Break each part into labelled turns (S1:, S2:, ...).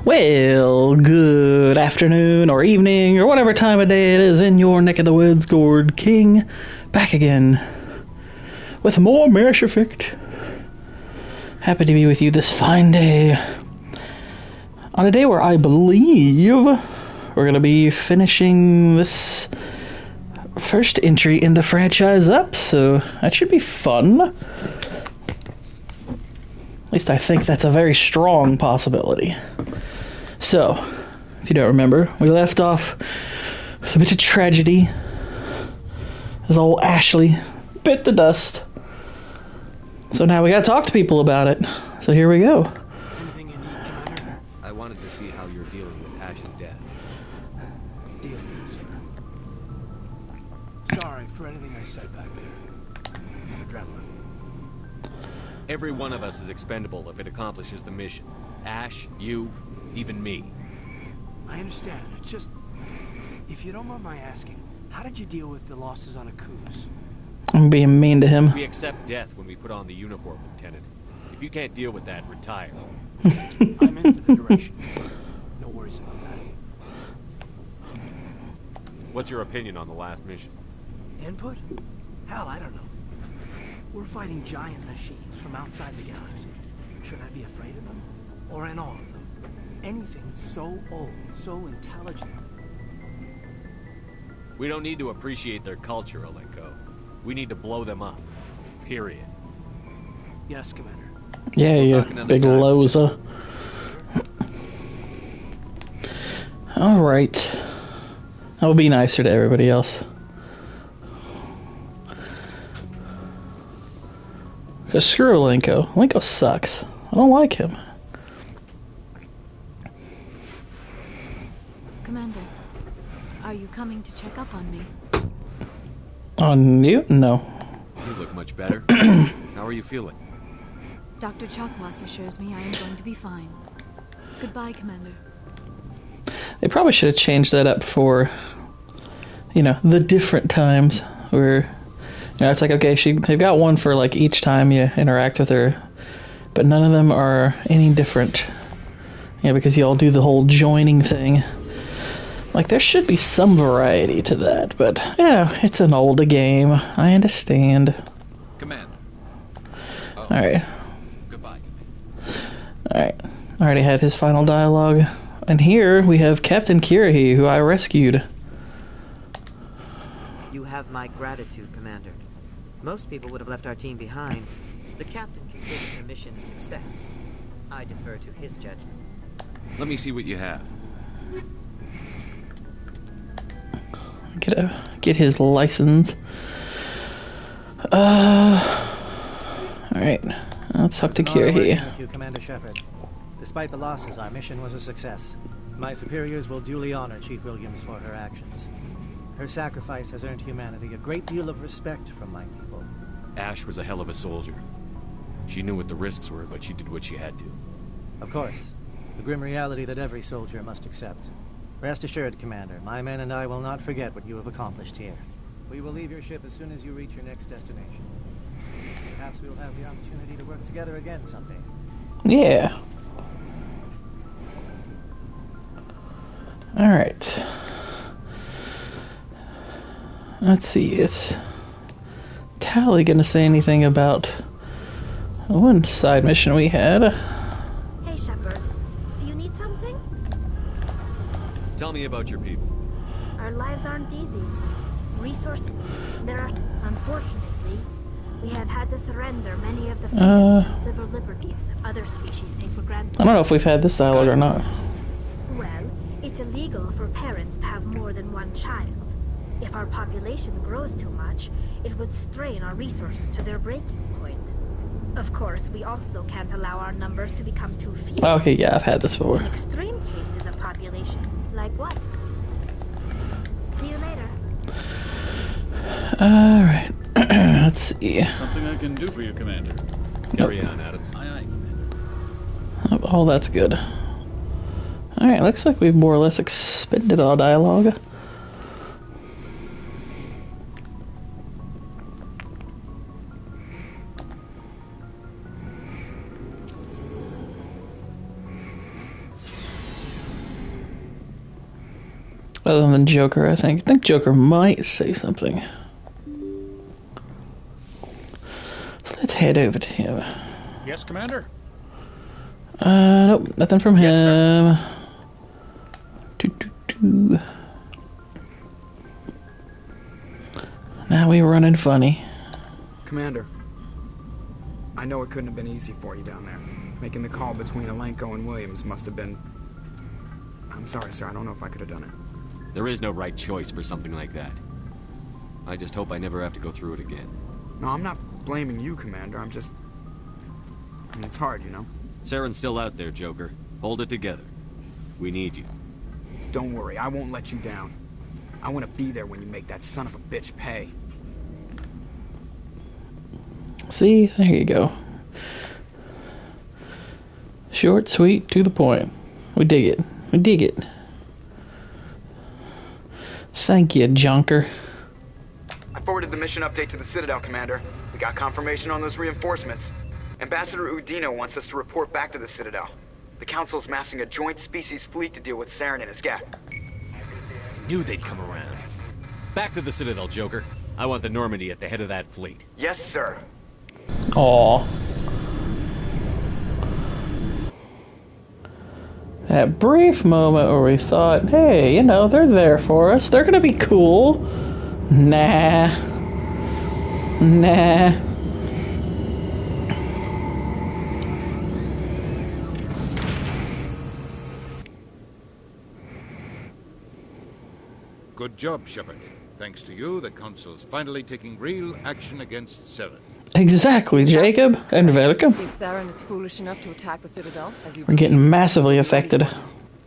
S1: Well, good afternoon or evening or whatever time of day it is in your neck of the woods, Gord King, back again with more Mass Effect. Happy to be with you this fine day. On a day where I believe we're going to be finishing this first entry in the franchise up, so that should be fun. At least I think that's a very strong possibility. So, if you don't remember, we left off with a bit of tragedy as old Ashley bit the dust. So now we gotta talk to people about it. So here we go.
S2: Anything you need, Commander? I wanted to see how you're dealing with Ash's death.
S3: Dealing, sir. Sorry for anything I said back there. Adrenaline.
S2: Every one of us is expendable if it accomplishes the mission. Ash, you, even me.
S3: I understand. It's just, if you don't mind my asking, how did you deal with the losses on Akuz?
S1: I'm being mean to him.
S2: We accept death when we put on the uniform, Lieutenant. If you can't deal with that, retire.
S3: I'm in for the duration. No worries about that.
S2: What's your opinion on the last mission?
S3: Input? Hell, I don't know. We're fighting giant machines from outside the galaxy. Should I be afraid of them? Or in awe of them? Anything so old, so intelligent.
S2: We don't need to appreciate their culture, Alenko. We need to blow them up. Period.
S3: Yes, Commander.
S1: Yeah, you big loser. Alright. I'll be nicer to everybody else. Because screw Alenko. Alenko sucks. I don't like him.
S4: Commander, are you coming to check up on me?
S1: On you? No.
S2: You look much better. How are you feeling?
S4: Dr. Chakwas assures me I am going to be fine. Goodbye, Commander.
S1: They probably should have changed that up for, you know, the different times where, you know, it's like, okay, they've got one for, like, each time you interact with her, but none of them are any different. Yeah, because you all do the whole joining thing. Like, there should be some variety to that, but, yeah, it's an older game. I understand.
S2: Commander. Oh.
S1: Alright.
S2: Goodbye, Commander.
S1: Alright. I already had his final dialogue. And here we have Captain Kirahi, who I rescued.
S5: You have my gratitude, Commander. Most people would have left our team behind. The captain considers the mission a success. I defer to his judgment.
S2: Let me see what you have.
S1: Get his license. Alright. Let's talk to Kirahi.
S6: With you, Commander Shepard. Despite the losses, our mission was a success. My superiors will duly honor Chief Williams for her actions. Her sacrifice has earned humanity a great deal of respect from my people.
S2: Ash was a hell of a soldier. She knew what the risks were, but she did what she had to.
S6: Of course. The grim reality that every soldier must accept. Rest assured, Commander, my men and I will not forget what you have accomplished here. We will leave your ship as soon as you reach your next destination. Perhaps we will have the opportunity to work together again someday.
S1: Yeah. Alright. Let's see, is Tally gonna say anything about one side mission we had?
S7: Hey, Shepard. Do you need something?
S2: Tell me about your people.
S7: Our lives aren't easy. There are, unfortunately, we have had to surrender many of the freedoms and civil liberties other species take for granted.
S1: I don't know if we've had this dialogue or not.
S7: Well, it's illegal for parents to have more than one child. If our population grows too much, it would strain our resources to their breaking point. Of course, we also can't allow our numbers to become too few.
S1: Okay, yeah, I've had this before.
S7: In extreme cases of population, like what? See you later.
S1: Alright. Let's see.
S8: Something I can do for you, Commander.
S2: Carry on, Adams.
S8: Aye, aye, Commander.
S1: Oh, that's good. Alright, looks like we've more or less expended our dialogue. Other than Joker, I think. I think Joker might say something. So let's head over to him.
S8: Yes, Commander?
S1: Nope, nothing from
S8: Yes,
S1: him. Doo. Now we running funny.
S9: Commander, I know it couldn't have been easy for you down there. Making the call between Alenko and Williams must have been... I'm sorry, sir. I don't know if I could have done it.
S2: There is no right choice for something like that. I just hope I never have to go through it again.
S9: No, I'm not blaming you, Commander. I'm just... I mean, it's hard, you know?
S2: Saren's still out there, Joker. Hold it together. We need you.
S9: Don't worry. I won't let you down. I want to be there when you make that son of a bitch pay.
S1: See? There you go. Short, sweet, to the point. We dig it. We dig it. Thank you, Junker.
S9: I forwarded the mission update to the Citadel, Commander. We got confirmation on those reinforcements. Ambassador Udino wants us to report back to the Citadel. The Council's massing a joint species fleet to deal with Saren and his gap.
S2: Knew they'd come around. Back to the Citadel, Joker. I want the Normandy at the head of that fleet.
S9: Yes, sir.
S1: Aw. That brief moment where we thought, hey, you know, they're there for us. They're gonna be cool. Nah.
S10: Good job, Shepard. Thanks to you, the Council's finally taking real action against Saren.
S1: Exactly, Jacob and welcome.
S11: If Saren is foolish enough to attack the Citadel, as you
S1: We're getting massively affected.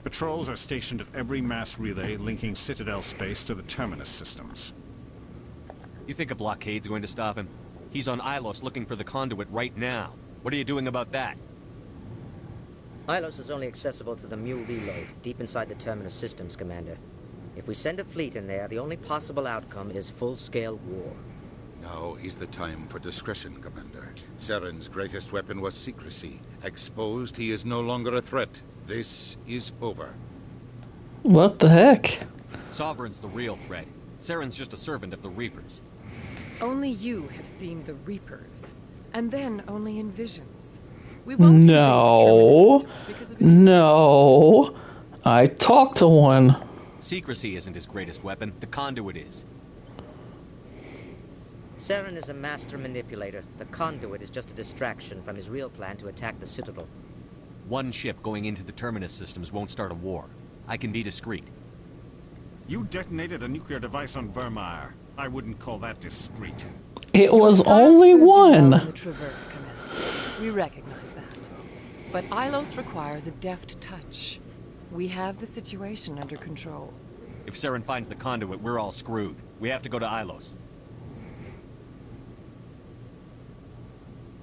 S12: Patrols are stationed at every mass relay linking Citadel space to the Terminus systems.
S2: You think a blockade's going to stop him? He's on Ilos looking for the conduit right now. What are you doing about that?
S5: Ilos is only accessible to the Mu relay, deep inside the Terminus systems, Commander. If we send a fleet in there, the only possible outcome is full-scale war.
S10: Now is the time for discretion, Commander. Saren's greatest weapon was secrecy. Exposed, he is no longer a threat. This is over.
S1: What the heck?
S2: Sovereign's the real threat. Saren's just a servant of the Reapers.
S11: Only you have seen the Reapers, and then only in visions. We won't
S1: No. No. I talked to one.
S2: Secrecy isn't his greatest weapon. The conduit is.
S5: Saren is a master manipulator. The conduit is just a distraction from his real plan to attack the Citadel.
S2: One ship going into the Terminus systems won't start a war. I can be discreet.
S12: You detonated a nuclear device on Vermeer. I wouldn't call that discreet.
S1: It was only one.
S11: The Traverse, Commander. We recognize that. But Ilos requires a deft touch. We have the situation under control.
S2: If Saren finds the conduit, we're all screwed. We have to go to Ilos.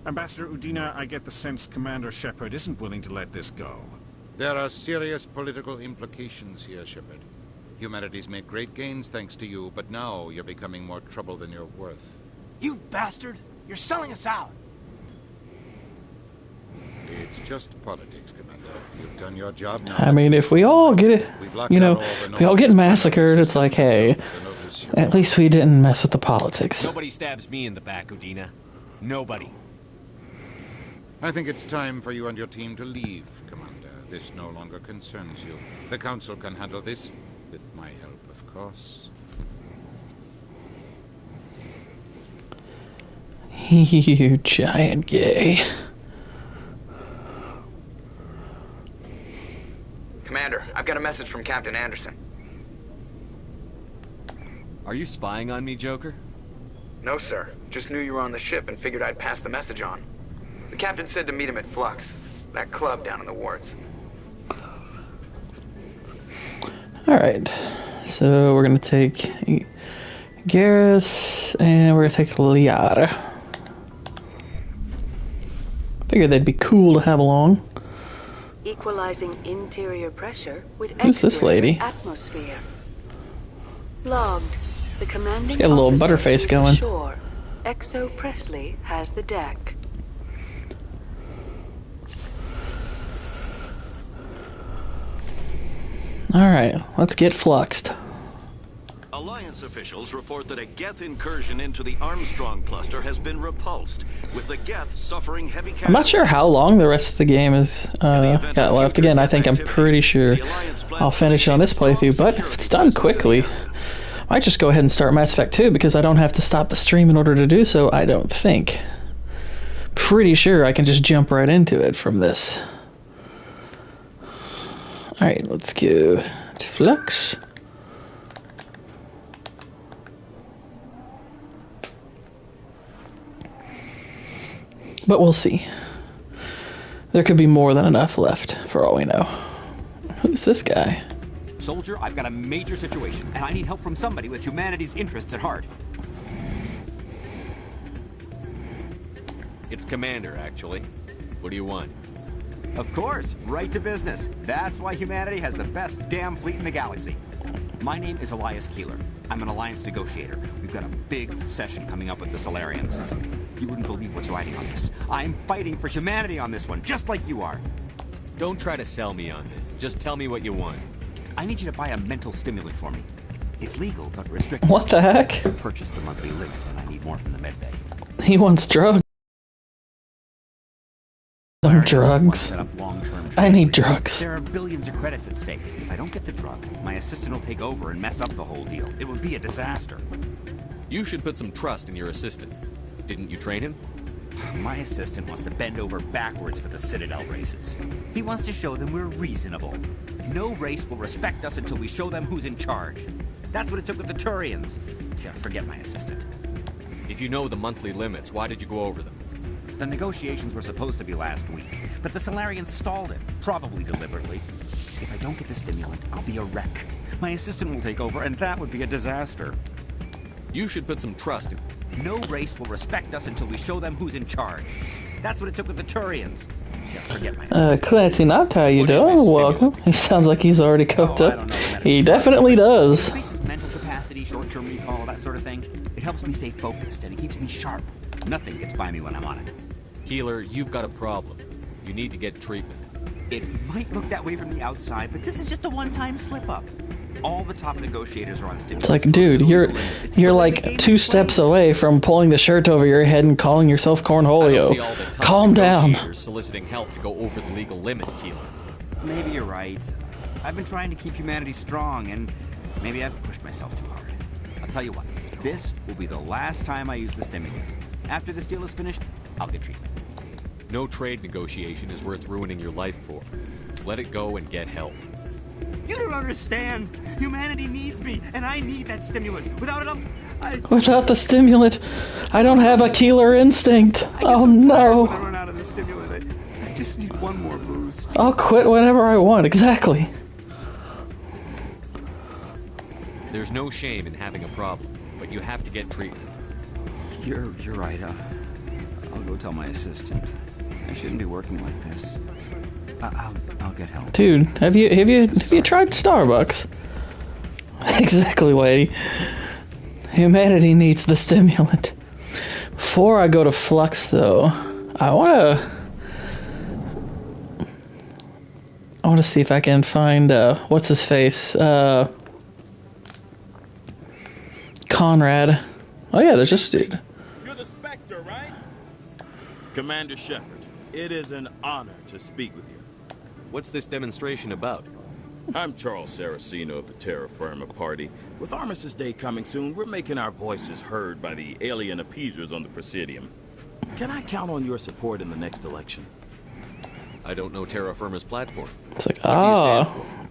S12: Ambassador Udina, I get the sense Commander Shepard isn't willing to let this go.
S10: There are serious political implications here, Shepard. Humanity's made great gains thanks to you, but now you're becoming more trouble than you're worth.
S3: You bastard! You're selling us out!
S10: It's just politics, Commander. You've done your job now.
S1: I mean, if we all get it, you know, if we all get massacred, it's like, hey, at least we didn't mess with the politics.
S2: Nobody stabs me in the back, Udina. Nobody.
S10: I think it's time for you and your team to leave, Commander. This no longer concerns you. The Council can handle this, with my help, of course.
S1: You giant gay.
S9: Commander, I've got a message from Captain Anderson.
S2: Are you spying on me, Joker?
S9: No, sir. Just knew you were on the ship and figured I'd pass the message on. The captain said to meet him at Flux, that club down in the wards.
S1: Alright, so we're gonna take Garrus and we're gonna take Liara. Figured they'd be cool to have along.
S13: Equalizing interior pressure with
S1: Who's this lady?
S13: Atmosphere. Logged. The commanding
S1: She's got a little
S13: officer
S1: butterface
S13: is
S1: going.
S13: ashore. Exo Presley has the deck.
S1: Alright, let's get fluxed.
S14: officials report that a Geth incursion into the Armstrong cluster has been repulsed, with the Geth suffering heavy casualties.
S1: I'm not sure how long the rest of the game is got left. Again, I think I'm pretty sure I'll finish on this playthrough, but if it's done quickly, I might just go ahead and start Mass Effect 2 because I don't have to stop the stream in order to do so, I don't think. Pretty sure I can just jump right into it from this. Alright, let's go to Flux. But we'll see. There could be more than enough left, for all we know. Who's this guy?
S15: Soldier, I've got a major situation, and I need help from somebody with humanity's interests at heart.
S2: It's Commander, actually. What do you want?
S15: Of course, right to business. That's why humanity has the best damn fleet in the galaxy. My name is Elias Keeler. I'm an Alliance negotiator. We've got a big session coming up with the Solarians. You wouldn't believe what's riding on this. I'm fighting for humanity on this one, just like you are.
S2: Don't try to sell me on this. Just tell me what you want.
S15: I need you to buy a mental stimulant for me. It's legal, but restricted.
S1: What the heck?
S15: Purchase the monthly limit, and I need more from the medbay.
S1: He wants drugs. Drugs. I need drugs.
S15: There are billions of credits at stake. If I don't get the drug, my assistant will take over and mess up the whole deal. It would be a disaster.
S2: You should put some trust in your assistant. Didn't you train him?
S15: My assistant wants to bend over backwards for the Citadel races. He wants to show them we're reasonable. No race will respect us until we show them who's in charge. That's what it took with the Turians. Forget my assistant.
S2: If you know the monthly limits, why did you go over them?
S15: The negotiations were supposed to be last week, but the Solarians stalled it, probably deliberately. If I don't get the stimulant, I'll be a wreck. My assistant will take over, and that would be a disaster.
S2: You should put some trust in...
S15: No race will respect us until we show them who's in charge. That's what it took with the Turians. Forget my assistant.
S1: Clancy, not how you doing? Welcome. He sounds like he's already cooked up. He definitely does.
S15: It increases mental capacity, short-term recall, that sort of thing. It helps me stay focused, and it keeps me sharp. Nothing gets by me when I'm on it.
S2: Keeler, you've got a problem. You need to get treatment.
S15: It might look that way from the outside, but this is just a one-time slip-up. All the top negotiators are on stimulants.
S1: It's like, dude, you're like 2 steps away from pulling the shirt over your head and calling yourself Cornholio. Calm down.
S2: Soliciting help to go over the legal limit, Keeler.
S15: Maybe you're right. I've been trying to keep humanity strong, and maybe I've pushed myself too hard. I'll tell you what. This will be the last time I use the stimulant. After this deal is finished, I'll get treatment.
S2: No trade negotiation is worth ruining your life for. Let it go and get help.
S15: You don't understand. Humanity needs me, and I need that stimulant. Without it,
S1: Without the stimulant, I don't have a Keeler instinct. Oh no.
S15: When I run out of the stimulant, I just need one more boost.
S1: I'll quit whenever I want, exactly.
S2: There's no shame in having a problem, but you have to get treatment.
S15: You're right. I'll go tell my assistant. I shouldn't be working like this. I'll get help.
S1: Dude, have you tried Starbucks? Exactly, Whitey. Humanity needs the stimulant. Before I go to Flux, though, I wanna see if I can find what's his face, Conrad. Oh yeah, there's this dude.
S16: You're the Spectre, right? Commander Shepard, it is an honor to speak with you.
S2: What's this demonstration about?
S16: I'm Charles Saraceno of the Terra Firma Party. With Armistice Day coming soon, we're making our voices heard by the alien appeasers on the Presidium. Can I count on your support in the next election?
S2: I don't know Terra Firma's platform.
S1: It's like,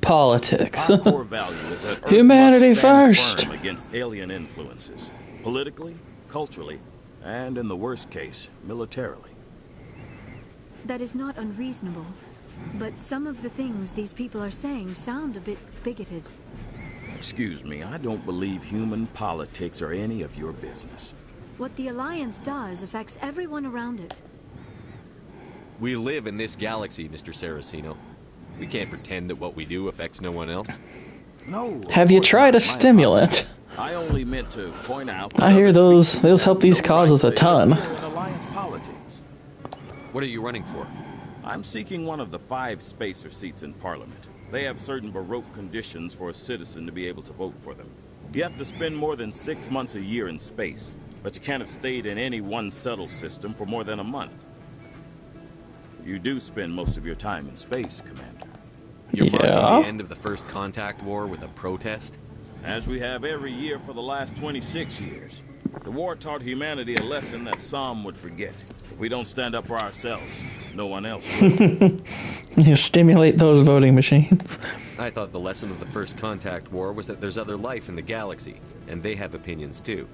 S1: politics.
S16: Our core value is that Earth
S1: humanity
S16: must stand
S1: first
S16: firm against alien influences, politically, culturally, and in the worst case, militarily.
S4: That is not unreasonable. But some of the things these people are saying sound a bit bigoted.
S16: Excuse me, I don't believe human politics are any of your business.
S4: What the Alliance does affects everyone around it.
S2: We live in this galaxy, Mr. Saraceno. We can't pretend that what we do affects no one else.
S16: No.
S1: Have you tried a stimulant?
S16: I only meant to point out.
S1: I hear those help these causes a ton.
S16: Alliance politics.
S2: What are you running for?
S16: I'm seeking one of the 5 spacer seats in Parliament. They have certain Baroque conditions for a citizen to be able to vote for them. You have to spend more than 6 months a year in space, but you can't have stayed in any one settled system for more than a month. You do spend most of your time in space, Commander.
S2: You're marking the end of the first contact war with a protest?
S16: As we have every year for the last 26 years. The war taught humanity a lesson that some would forget. If we don't stand up for ourselves, no one else will.
S1: You stimulate those voting machines.
S2: I thought the lesson of the first contact war was that there's other life in the galaxy, and they have opinions too.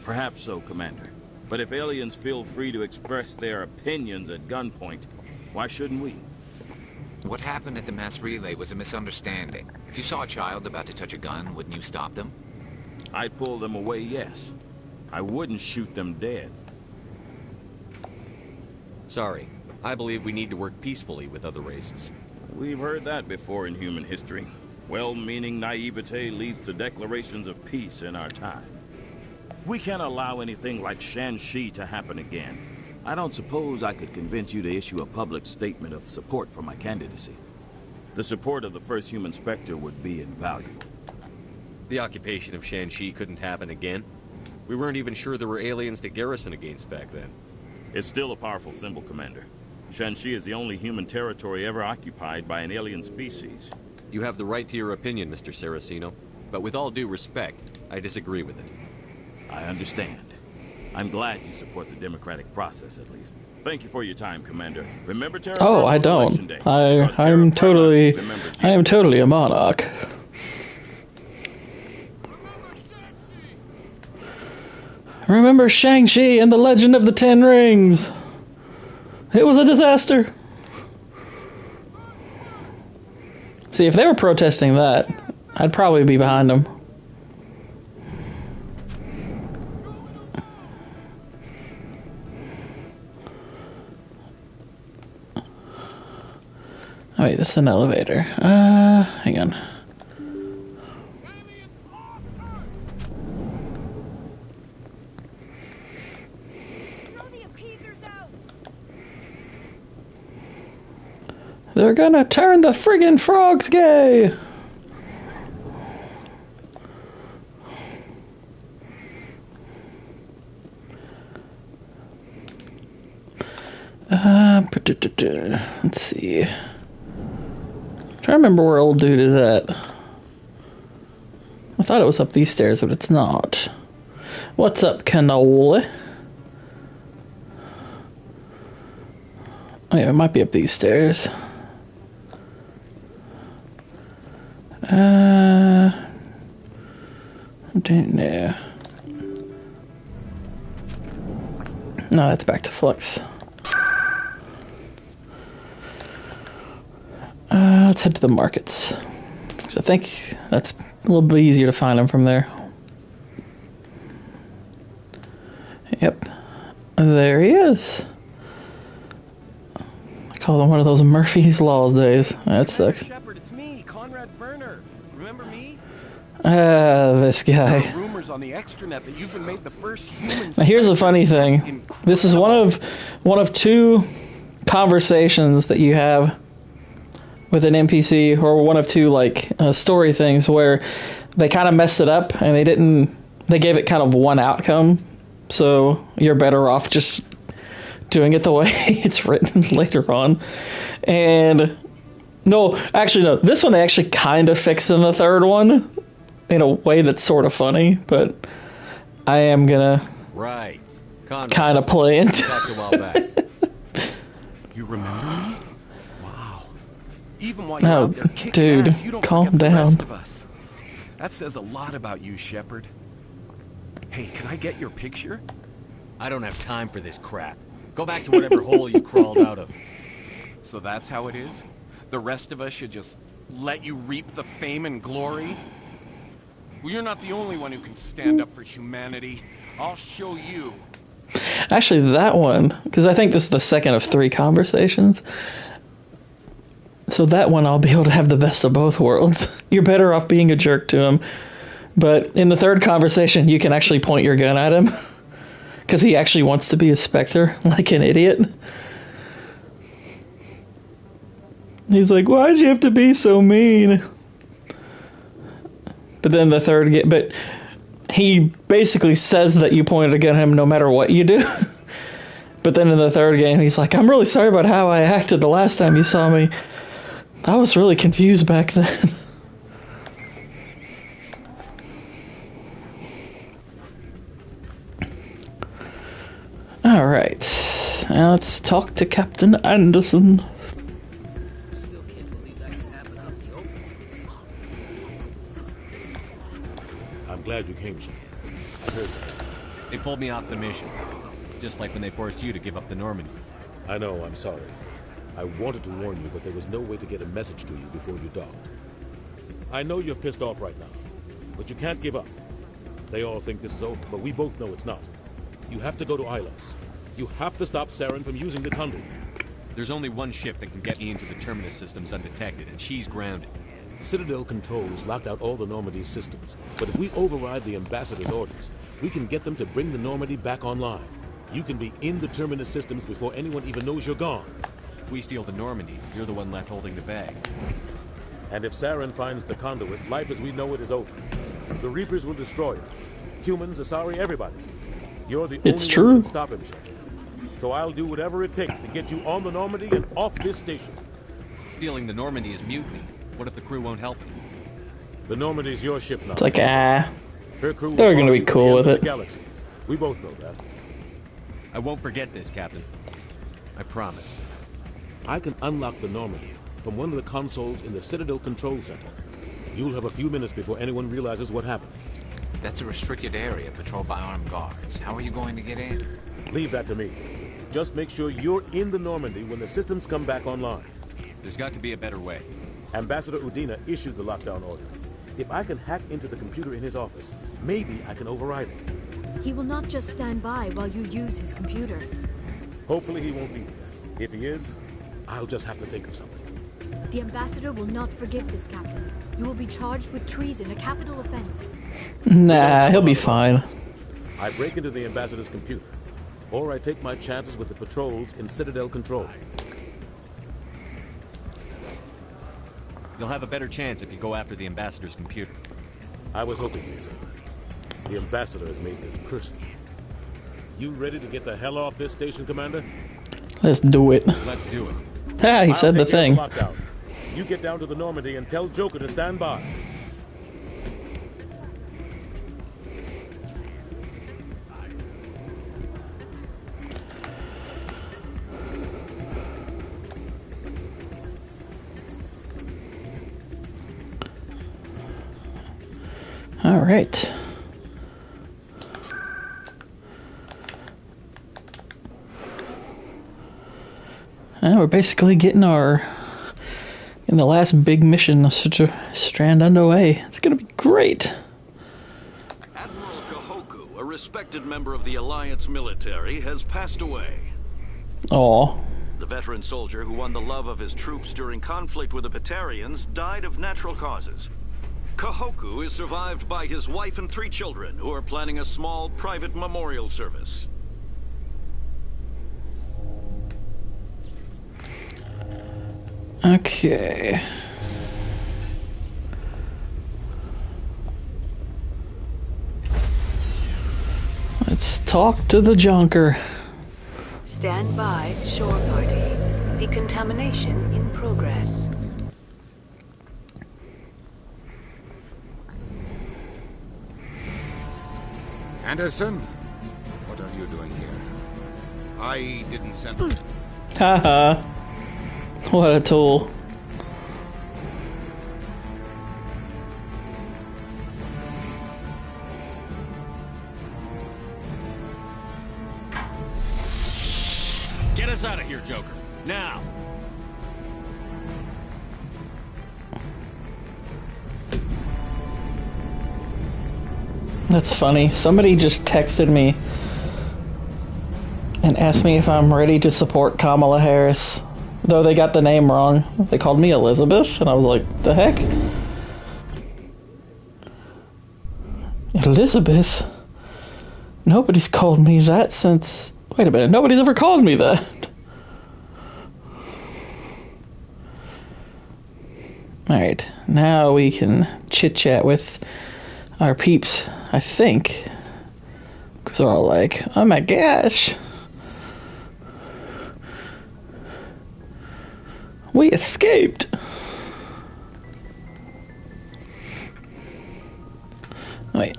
S16: Perhaps so, Commander. But if aliens feel free to express their opinions at gunpoint, why shouldn't we?
S17: What happened at the mass relay was a misunderstanding. If you saw a child about to touch a gun, wouldn't you stop them?
S16: I'd pull them away, yes. I wouldn't shoot them dead.
S2: Sorry. I believe we need to work peacefully with other races.
S16: We've heard that before in human history. Well-meaning naivete leads to declarations of peace in our time. We can't allow anything like Shan-Shi to happen again. I don't suppose I could convince you to issue a public statement of support for my candidacy. The support of the first human Spectre would be invaluable.
S2: The occupation of Shan-Shi couldn't happen again. We weren't even sure there were aliens to garrison against back then.
S16: It's still a powerful symbol, Commander. Shan-Shi is the only human territory ever occupied by an alien species.
S2: You have the right to your opinion, Mr. Saraceno, but with all due respect, I disagree with it.
S16: I understand. I'm glad you support the democratic process, at least. Thank you for your time, Commander. Remember Terra Firma
S1: Oh, I
S16: Election
S1: don't.
S16: Day,
S1: I am totally a monarch. Remember Shang-Chi and the Legend of the Ten Rings. It was a disaster. See, if they were protesting that, I'd probably be behind them. Oh wait, this is an elevator. Hang on. They're gonna turn the friggin' frogs gay! Let's see. I'm trying to remember where old dude is at. I thought it was up these stairs, but it's not. What's up, cannoli? Oh yeah, it might be up these stairs. I don't know. No, that's back to Flux. Let's head to the markets. Because I think that's a little bit easier to find them from there. Yep. There he is. I call him one of those Murphy's Laws days. That sucks.
S18: Shepard, it's me, Conrad Werner. Remember me?
S1: This guy.
S18: There are rumors on the extranet that you've been made the first human.
S1: Now here's the funny thing. This is one of two conversations that you have with an NPC, or one of two like story things where they kind of messed it up and they gave it kind of one outcome. So you're better off just doing it the way it's written later on. And no, this one they actually kind of fixed in the third one in a way that's sort of funny, but I am gonna kind of play into
S2: talked a while back.
S18: You remember me? Wow. Even while you're out there kicking
S1: dude,
S18: ass, you don't
S1: calm
S18: forget the
S1: down.
S18: rest of us. That says a lot about you, Shepard. Hey, can I get your picture?
S2: I don't have time for this crap. Go back to whatever hole you crawled out of.
S18: So that's how it is? The rest of us should just let you reap the fame and glory? Well, you're not the only one who can stand up for humanity. I'll show you.
S1: Actually, that one, because I think this is the second of 3 conversations. So that one, I'll be able to have the best of both worlds. You're better off being a jerk to him. But in the third conversation, you can actually point your gun at him. Because he actually wants to be a Spectre, like an idiot. He's like, why'd you have to be so mean? But then the third game, but he basically says that you pointed a gun at him no matter what you do. But then in the third game, he's like, I'm really sorry about how I acted the last time you saw me. I was really confused back then. Alright, now let's talk to Captain Anderson.
S19: I'm glad you came, Shepard. I heard that.
S2: They pulled me off the mission. Just like when they forced you to give up the Normandy.
S19: I know, I'm sorry. I wanted to warn you, but there was no way to get a message to you before you docked. I know you're pissed off right now, but you can't give up. They all think this is over, but we both know it's not. You have to go to Ilos. You have to stop Saren from using the conduit.
S2: There's only one ship that can get me into the Terminus systems undetected, and she's grounded.
S19: Citadel controls locked out all the Normandy's systems, but if we override the Ambassador's orders, we can get them to bring the Normandy back online. You can be in the Terminus systems before anyone even knows you're gone.
S2: If we steal the Normandy, you're the one left holding the bag.
S19: And if Saren finds the conduit, life as we know it is over. The Reapers will destroy us. Humans, Asari, everybody. You're the only one who can stop him, Shepard. So I'll do whatever it takes to get you on the Normandy and off this station.
S2: Stealing the Normandy is mutiny. What if the crew won't help me?
S19: The Normandy's your ship now.
S1: It's like,
S19: Her crew
S1: they're gonna be cool with it.
S19: Galaxy. We both know that.
S2: I won't forget this, Captain. I promise.
S19: I can unlock the Normandy from one of the consoles in the Citadel Control Center. You'll have a few minutes before anyone realizes what happened.
S17: That's a restricted area patrolled by armed guards. How are you going to get in?
S19: Leave that to me. Just make sure you're in the Normandy when the systems come back online.
S2: There's got to be a better way.
S19: Ambassador Udina issued the lockdown order. If I can hack into the computer in his office, maybe I can override it.
S4: He will not just stand by while you use his computer.
S19: Hopefully he won't be there. If he is, I'll just have to think of something.
S4: The Ambassador will not forgive this, Captain. You will be charged with treason, a capital offense.
S1: Nah, he'll be fine.
S19: I break into the Ambassador's computer, or I take my chances with the patrols in Citadel Control.
S2: You'll have a better chance if you go after the Ambassador's computer.
S19: I was hoping you'd say that. The Ambassador has made this personal. You ready to get the hell off this station, Commander?
S1: Let's do it.
S2: Let's do it.
S1: Ah, he said the thing.
S19: You get down to the Normandy and tell Joker to stand by.
S1: All right. Now we're basically getting in the last big mission strand underway. It's gonna be great.
S14: Admiral Kahoku, a respected member of the Alliance military, has passed away.
S1: Aw.
S14: The veteran soldier who won the love of his troops during conflict with the Batarians died of natural causes. Kahoku is survived by his wife and 3 children who are planning a small private memorial service.
S1: Okay. Let's talk to the Junker.
S13: Stand by, shore party. Decontamination in progress.
S10: Anderson, what are you doing here? I didn't send...
S1: Haha. What a tool.
S2: Get us out of here, Joker. Now!
S1: That's funny. Somebody just texted me and asked me if I'm ready to support Kamala Harris. Though they got the name wrong. They called me Elizabeth, and I was like, the heck? Elizabeth? Nobody's called me that since... Wait a minute, nobody's ever called me that. Alright, now we can chit-chat with our peeps, I think. Because they're all like, oh my gosh. We escaped. Wait.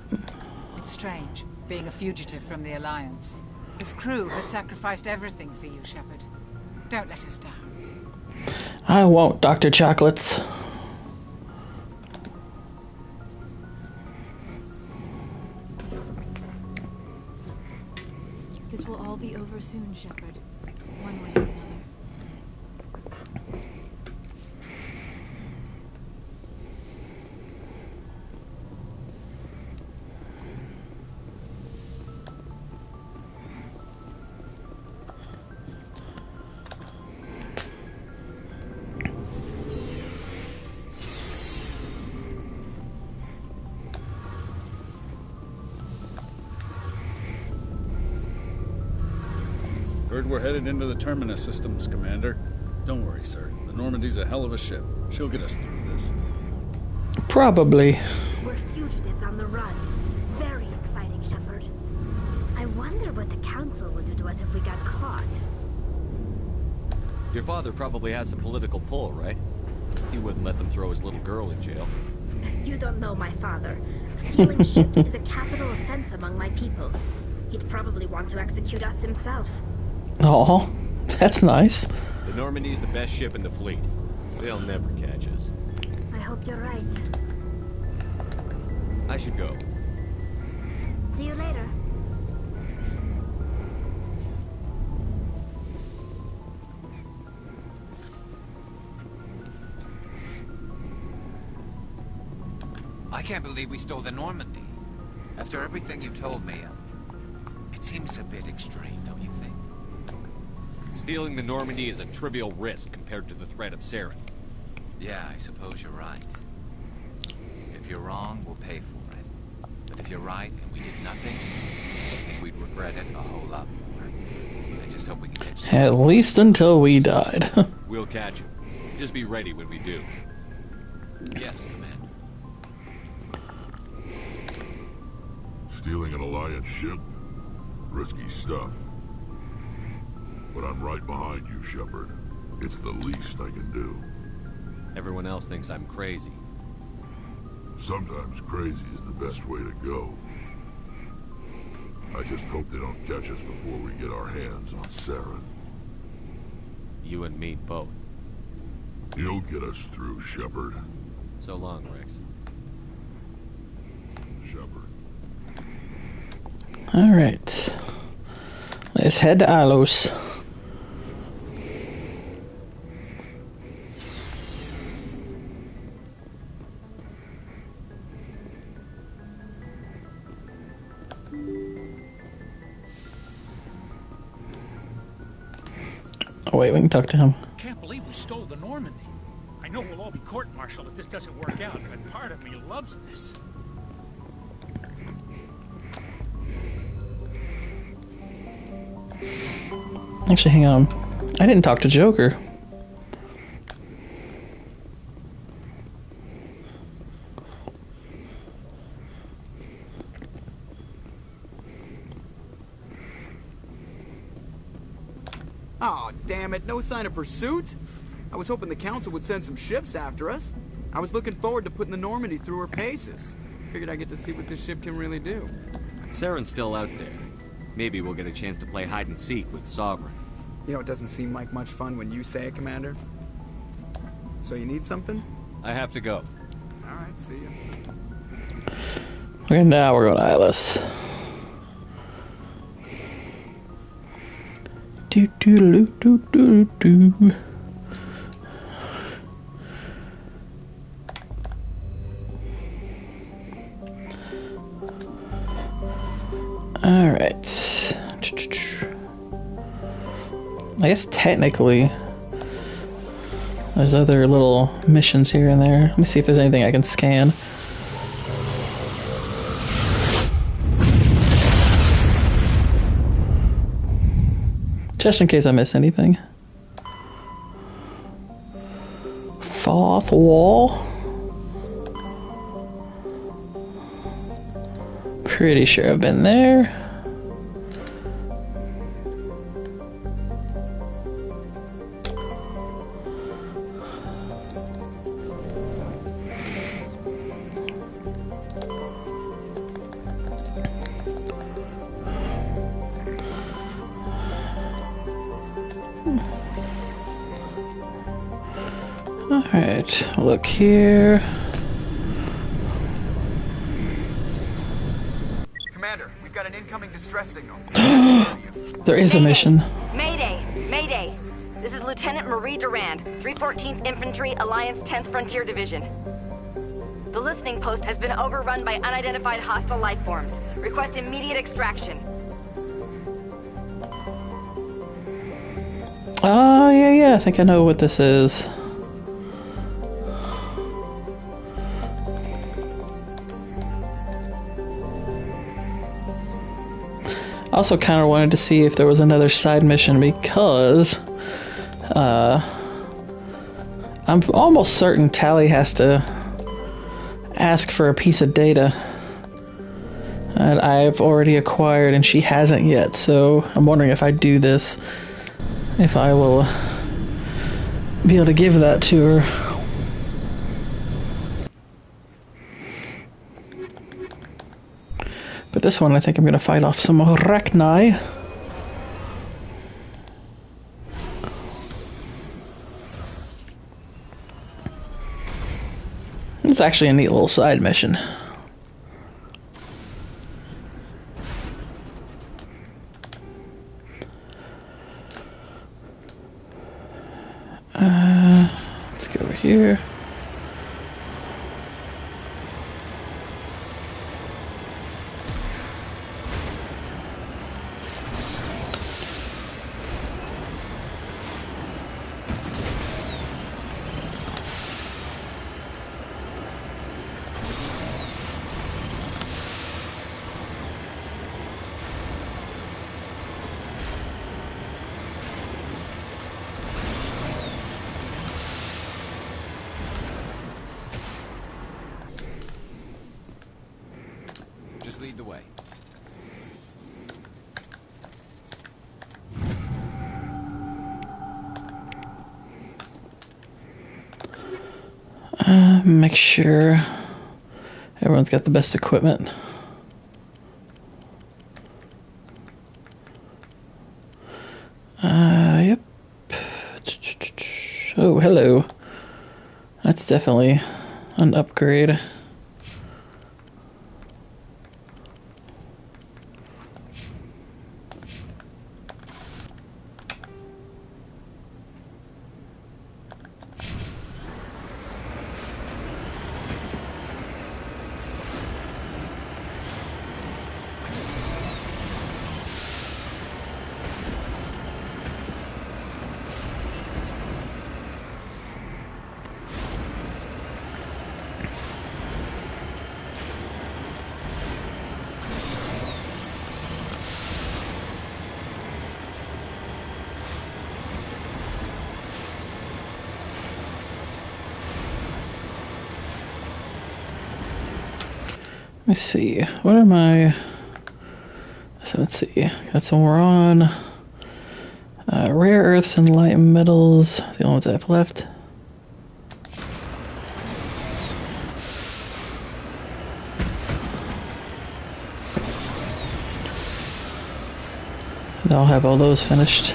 S20: It's strange, being a fugitive from the Alliance. This crew has sacrificed everything for you, Shepard. Don't let us down.
S1: I won't, Dr. Chocolates.
S4: This will all be over soon, Shepard. One way or another.
S8: Heard we're headed into the Terminus systems, Commander. Don't worry, sir. The Normandy's a hell of a ship. She'll get us through this.
S1: Probably.
S7: We're fugitives on the run. Very exciting, Shepard. I wonder what the Council would do to us if we got caught.
S2: Your father probably had some political pull, right? He wouldn't let them throw his little girl in jail.
S7: You don't know my father. Stealing ships is a capital offense among my people. He'd probably want to execute us himself.
S1: Oh, that's nice.
S2: The Normandy's the best ship in the fleet. They'll never catch us.
S7: I hope you're right.
S2: I should go.
S7: See you later.
S17: I can't believe we stole the Normandy. After everything you told me, it seems a bit extreme, don't you think?
S2: Stealing the Normandy is a trivial risk compared to the threat of Saren.
S17: Yeah, I suppose you're right. If you're wrong, we'll pay for it. But if you're right and we did nothing, I think we'd regret it a whole lot more. I just hope we can catch Saren.
S1: At least until we died.
S2: We'll catch him. Just be ready when we do.
S17: Yes, Commander.
S21: Stealing an Alliance ship? Risky stuff. But I'm right behind you, Shepard. It's the least I can do.
S2: Everyone else thinks I'm crazy.
S21: Sometimes crazy is the best way to go. I just hope they don't catch us before we get our hands on Saren.
S2: You and me both.
S21: You'll get us through, Shepard.
S2: So long, Rex.
S21: Shepard.
S1: Alright. Let's head to Alos. Oh wait, we can talk to him.
S22: Can't believe we stole the Normandy. I know we'll all be court-martialed if this doesn't work out, but part of me loves this.
S1: Actually, hang on. I didn't talk to Joker.
S9: Oh, damn it, no sign of pursuit? I was hoping the Council would send some ships after us. I was looking forward to putting the Normandy through her paces. Figured I'd get to see what this ship can really do.
S2: Saren's still out there. Maybe we'll get a chance to play hide-and-seek with Sovereign.
S9: You know, it doesn't seem like much fun when you say it, Commander. So you need something?
S2: I have to go.
S9: Alright, see ya.
S1: Okay, now we're going to Atlas. Do do do do do do. Alright. I guess technically there's other little missions here and there. Let me see if there's anything I can scan. Just in case I miss anything. Fourth wall. Pretty sure I've been there. Alright, look here.
S9: Commander, we've got an incoming distress signal.
S1: There is a mission.
S5: Mayday! Mayday! This is Lieutenant Marie Durand, 314th Infantry, Alliance 10th Frontier Division. The listening post has been overrun by unidentified hostile life forms. Request immediate extraction.
S1: Oh, yeah, I think I know what this is. I also kind of wanted to see if there was another side mission because I'm almost certain Tally has to ask for a piece of data that I've already acquired and she hasn't yet, so I'm wondering if I do this, if I will be able to give that to her. But this one, I think I'm going to fight off some Arachni. It's actually a neat little side mission. Let's go over here.
S17: Just lead the way.
S1: Make sure everyone's got the best equipment. Yep. Oh, hello. That's definitely an upgrade. Let me see. What are my... So let's see. That's what we're on. Rare earths and light metals. The only ones I have left. And I'll have all those finished.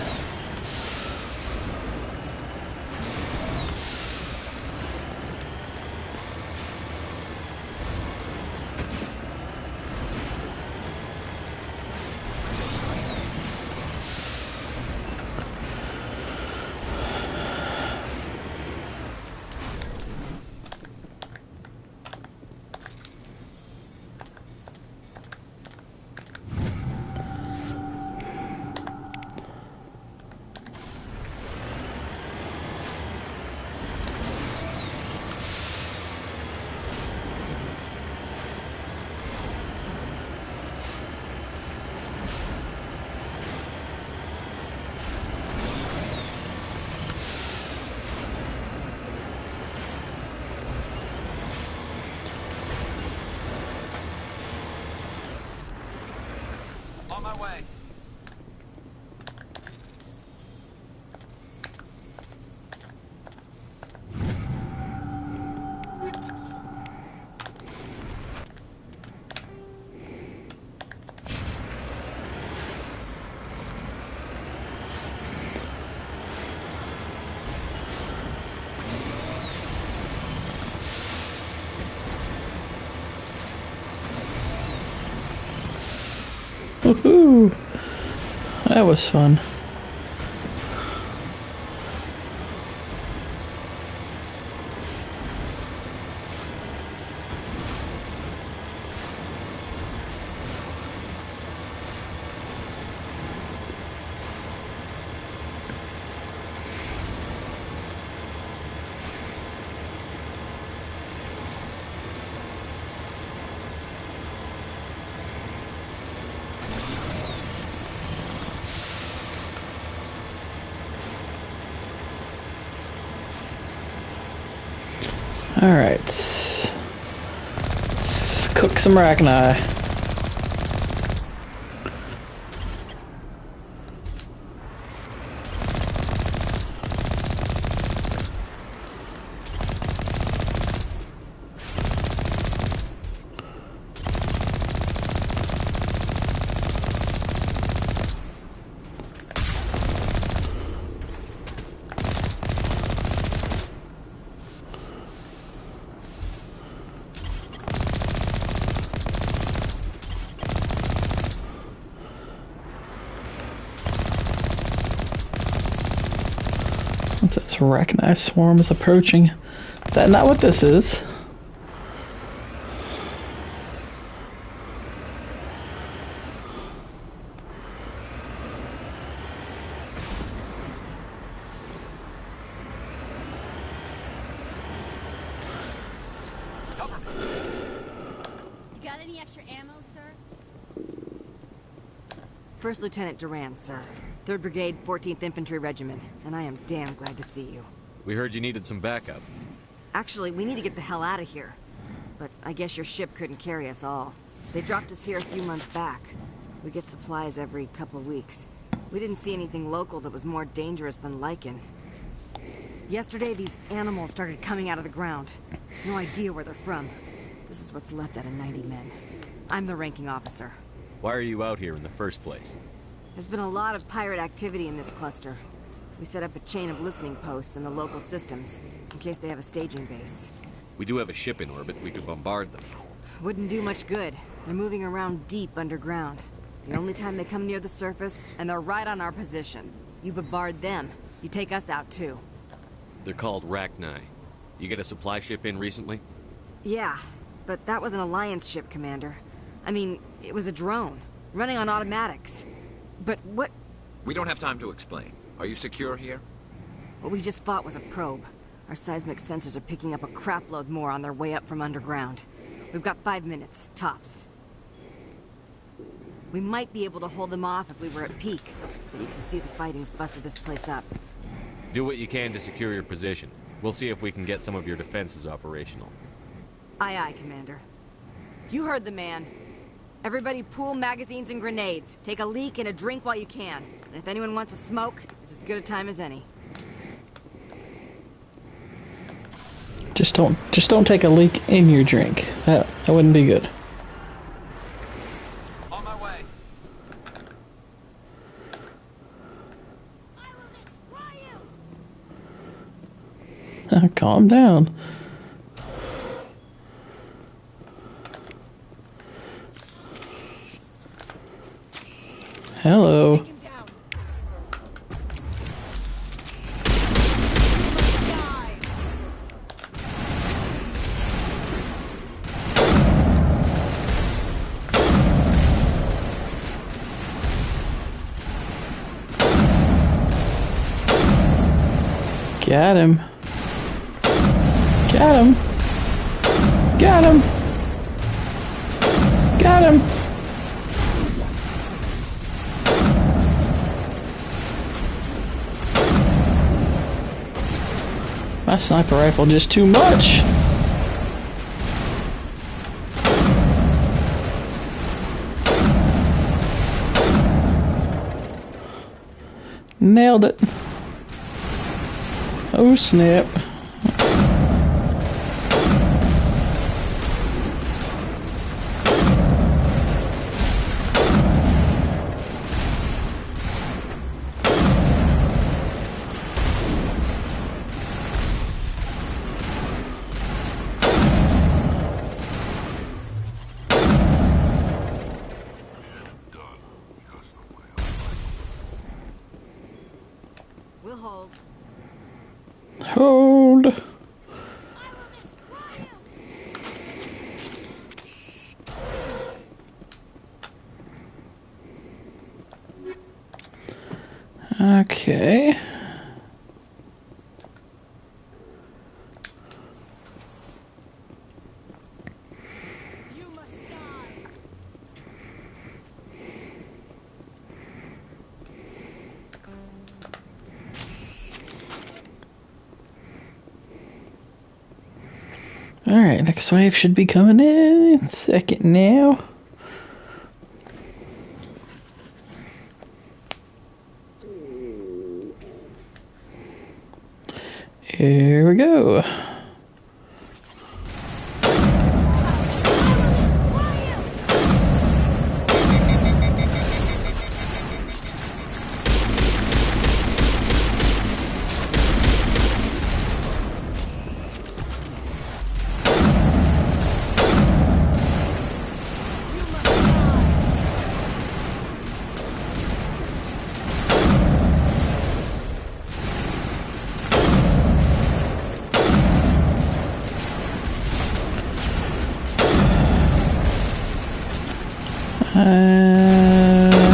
S17: way.
S1: Woohoo! That was fun. Alright. Let's cook some arachni. What's this? Arachni swarm is approaching. Is that not what this is?
S5: You got any extra ammo, sir? First Lieutenant Durand, sir. 3rd Brigade, 14th Infantry Regiment, and I am damn glad to see you.
S2: We heard you needed some backup.
S5: Actually, we need to get the hell out of here. But I guess your ship couldn't carry us all. They dropped us here a few months back. We get supplies every couple weeks. We didn't see anything local that was more dangerous than lichen. Yesterday, these animals started coming out of the ground. No idea where they're from. This is what's left out of 90 men. I'm the ranking officer.
S2: Why are you out here in the first place?
S5: There's been a lot of pirate activity in this cluster. We set up a chain of listening posts in the local systems, in case they have a staging base.
S2: We do have a ship in orbit. We could bombard them.
S5: Wouldn't do much good. They're moving around deep underground. The only time they come near the surface, and they're right on our position. You bombard them, you take us out too.
S2: They're called Rachni. You get a supply ship in recently?
S5: Yeah, but that was an Alliance ship, Commander. I mean, it was a drone, running on automatics. But what...
S17: We don't have time to explain. Are you secure here?
S5: What we just fought was a probe. Our seismic sensors are picking up a crapload more on their way up from underground. We've got 5 minutes, tops. We might be able to hold them off if we were at peak, but you can see the fighting's busted this place up.
S2: Do what you can to secure your position. We'll see if we can get some of your defenses operational.
S5: Aye, aye, Commander. You heard the man. Everybody pool magazines and grenades. Take a leak and a drink while you can. And if anyone wants a smoke, it's as good a time as any.
S1: Just don't take a leak in your drink. That wouldn't be good.
S17: On my way.
S1: Calm down. Hello. Got him. Got him. Got him. Got him. My sniper rifle just too much. Nailed it. Oh snap.
S5: We'll hold.
S1: Hold. Okay. Alright, next wave should be coming in a second now. Here we go.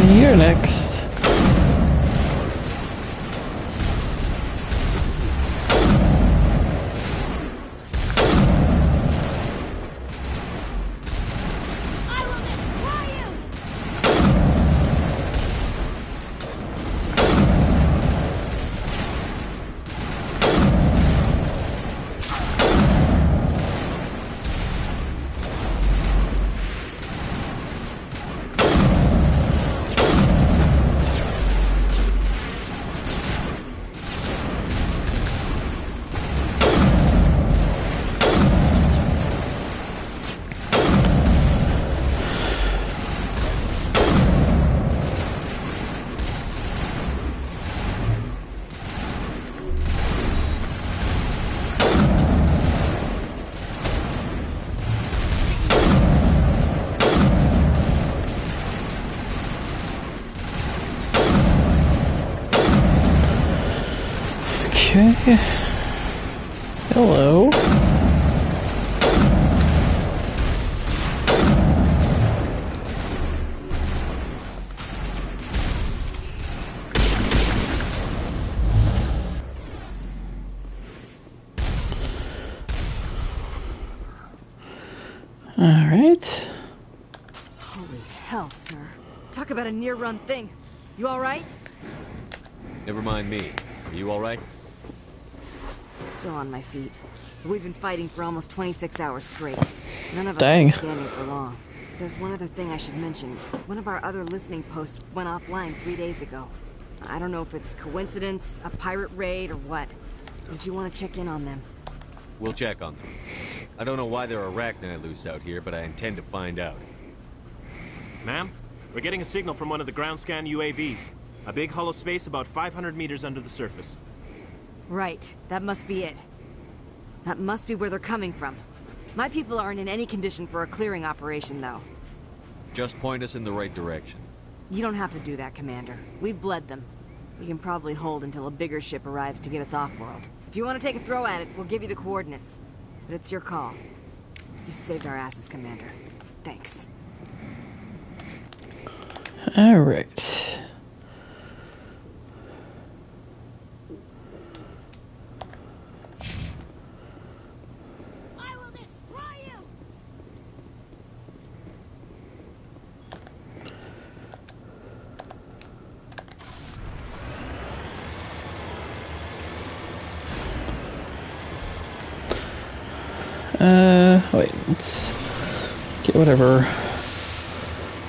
S1: You're next. Okay. Hello. All right.
S5: Holy hell, sir. Talk about a near-run thing. You all right?
S2: Never mind me. Are you all right?
S5: Still on my feet. We've been fighting for almost 26 hours straight. None of us
S1: Dang.
S5: will be standing for long. There's one other thing I should mention. One of our other listening posts went offline 3 days ago. I don't know if it's coincidence, a pirate raid, or what. But if you want to check in on them.
S2: We'll check on them. I don't know why there are arachni loose out here, but I intend to find out.
S6: Ma'am, we're getting a signal from one of the ground scan UAVs. A big hollow space about 500 meters under the surface.
S5: Right, that must be it. That must be where they're coming from. My people aren't in any condition for a clearing operation, though.
S2: Just point us in the right direction.
S5: You don't have to do that, Commander. We've bled them. We can probably hold until a bigger ship arrives to get us off-world. If you want to take a throw at it, we'll give you the coordinates. But it's your call. You saved our asses, Commander. Thanks.
S1: All right. Wait, let's get whatever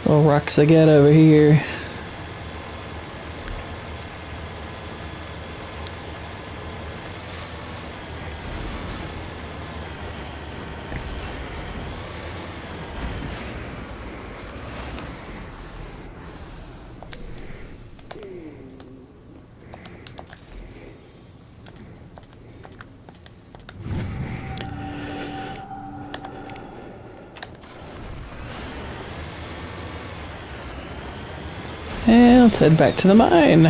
S1: little rocks I got over here. And let's head back to the mine.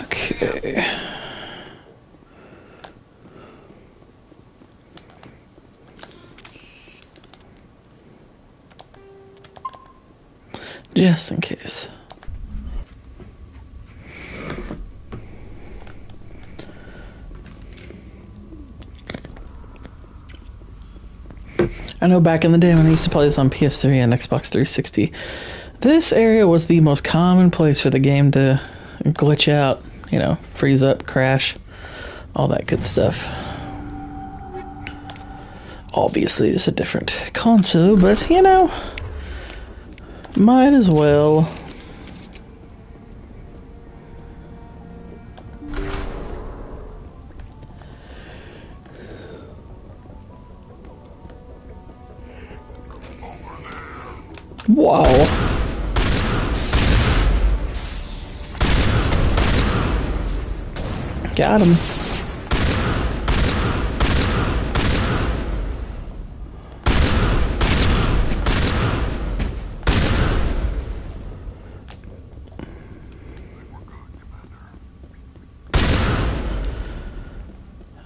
S1: Okay. Just in case. I know back in the day when I used to play this on PS3 and Xbox 360, this area was the most common place for the game to glitch out, you know, freeze up, crash, all that good stuff. Obviously, it's a different console, but, you know, might as well. Wow. Got him.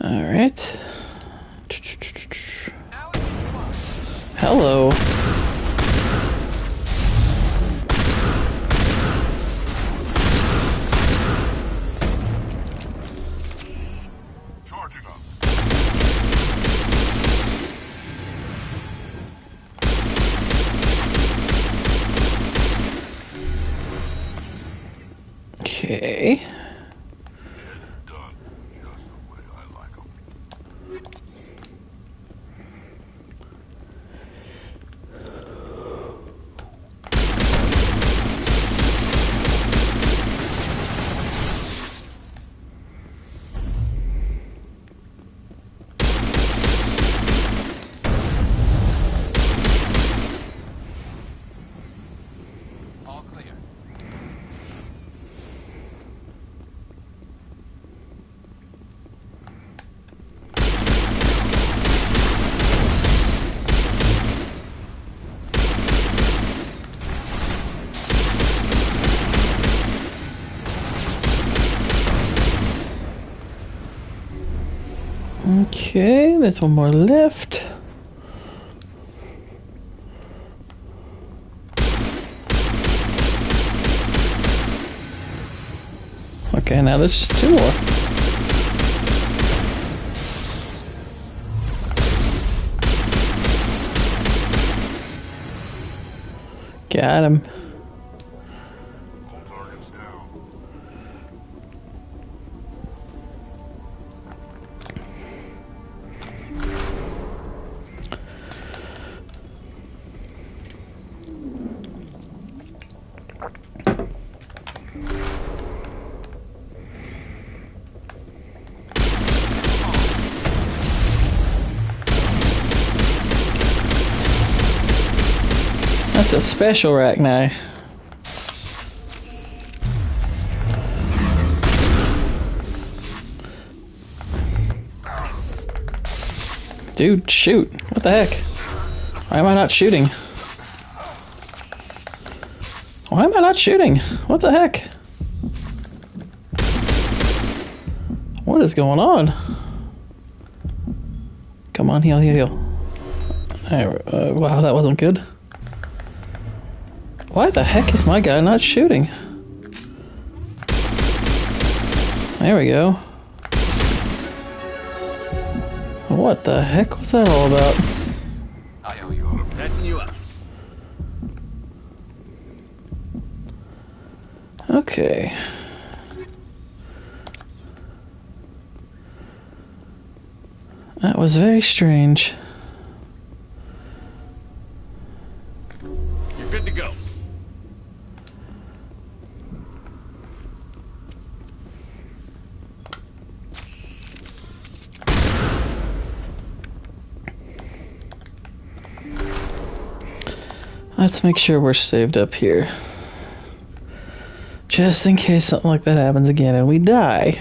S1: All right. Hello. Okay.
S17: All clear.
S1: Okay, there's one more left. Okay, now there's two more. Got him. That's a special rack now. Dude, shoot. What the heck? Why am I not shooting? Why am I not shooting? What the heck? What is going on? Come on, heal, heal, heal. Wow, that wasn't good. Why the heck is my guy not shooting? There we go. What the heck was that all about?
S17: I owe you.
S2: Catching you up.
S1: Okay. That was very strange.
S2: You're good to go.
S1: Let's make sure we're saved up here. Just in case something like that happens again and we die.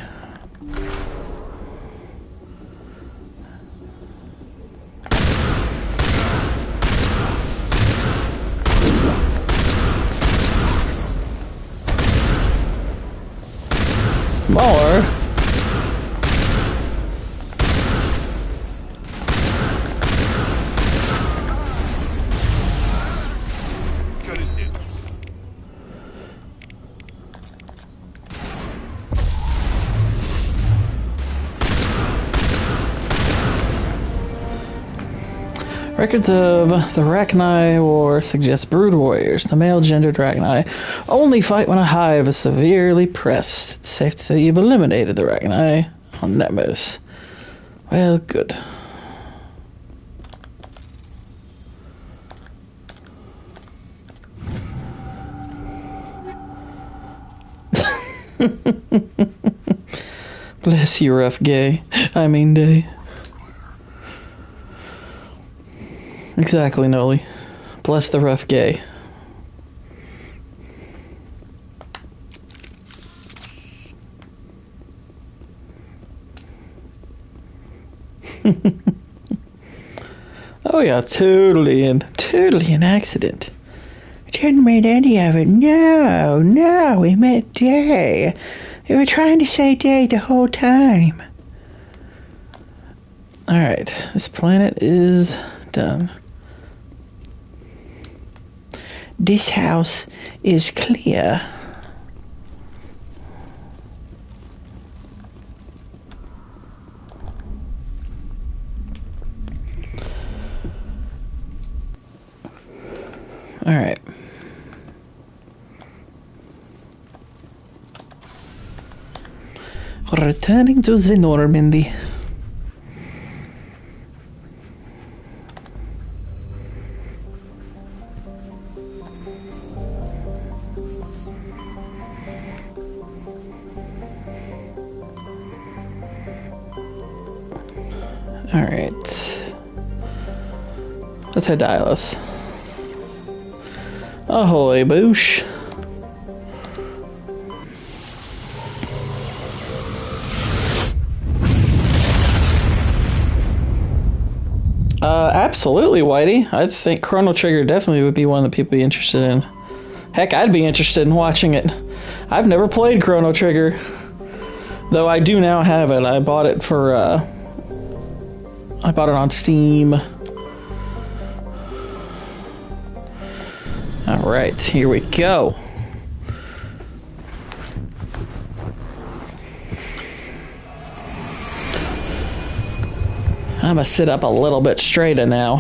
S1: More.
S2: Good as new.
S1: Records of the Rachni War suggest brood warriors, the male-gendered Rachni, only fight when a hive is severely pressed. It's safe to say you've eliminated the Rachni on Nemos. Well, good. Bless you, rough gay. I mean day. Exactly, Noli. Bless the rough gay. Oh yeah, totally an accident. We didn't mean any of it. No, we meant day. We were trying to say day the whole time. Alright, this planet is done. This house is clear. All right. Returning to the Normandy. All right. Let's head to Ilos. Ahoy, boosh. Absolutely, Whitey. I think Chrono Trigger definitely would be one that people be interested in. Heck, I'd be interested in watching it. I've never played Chrono Trigger, though I do now have it. I bought it for, I bought it on Steam. Alright, here we go. I'm gonna sit up a little bit straighter now.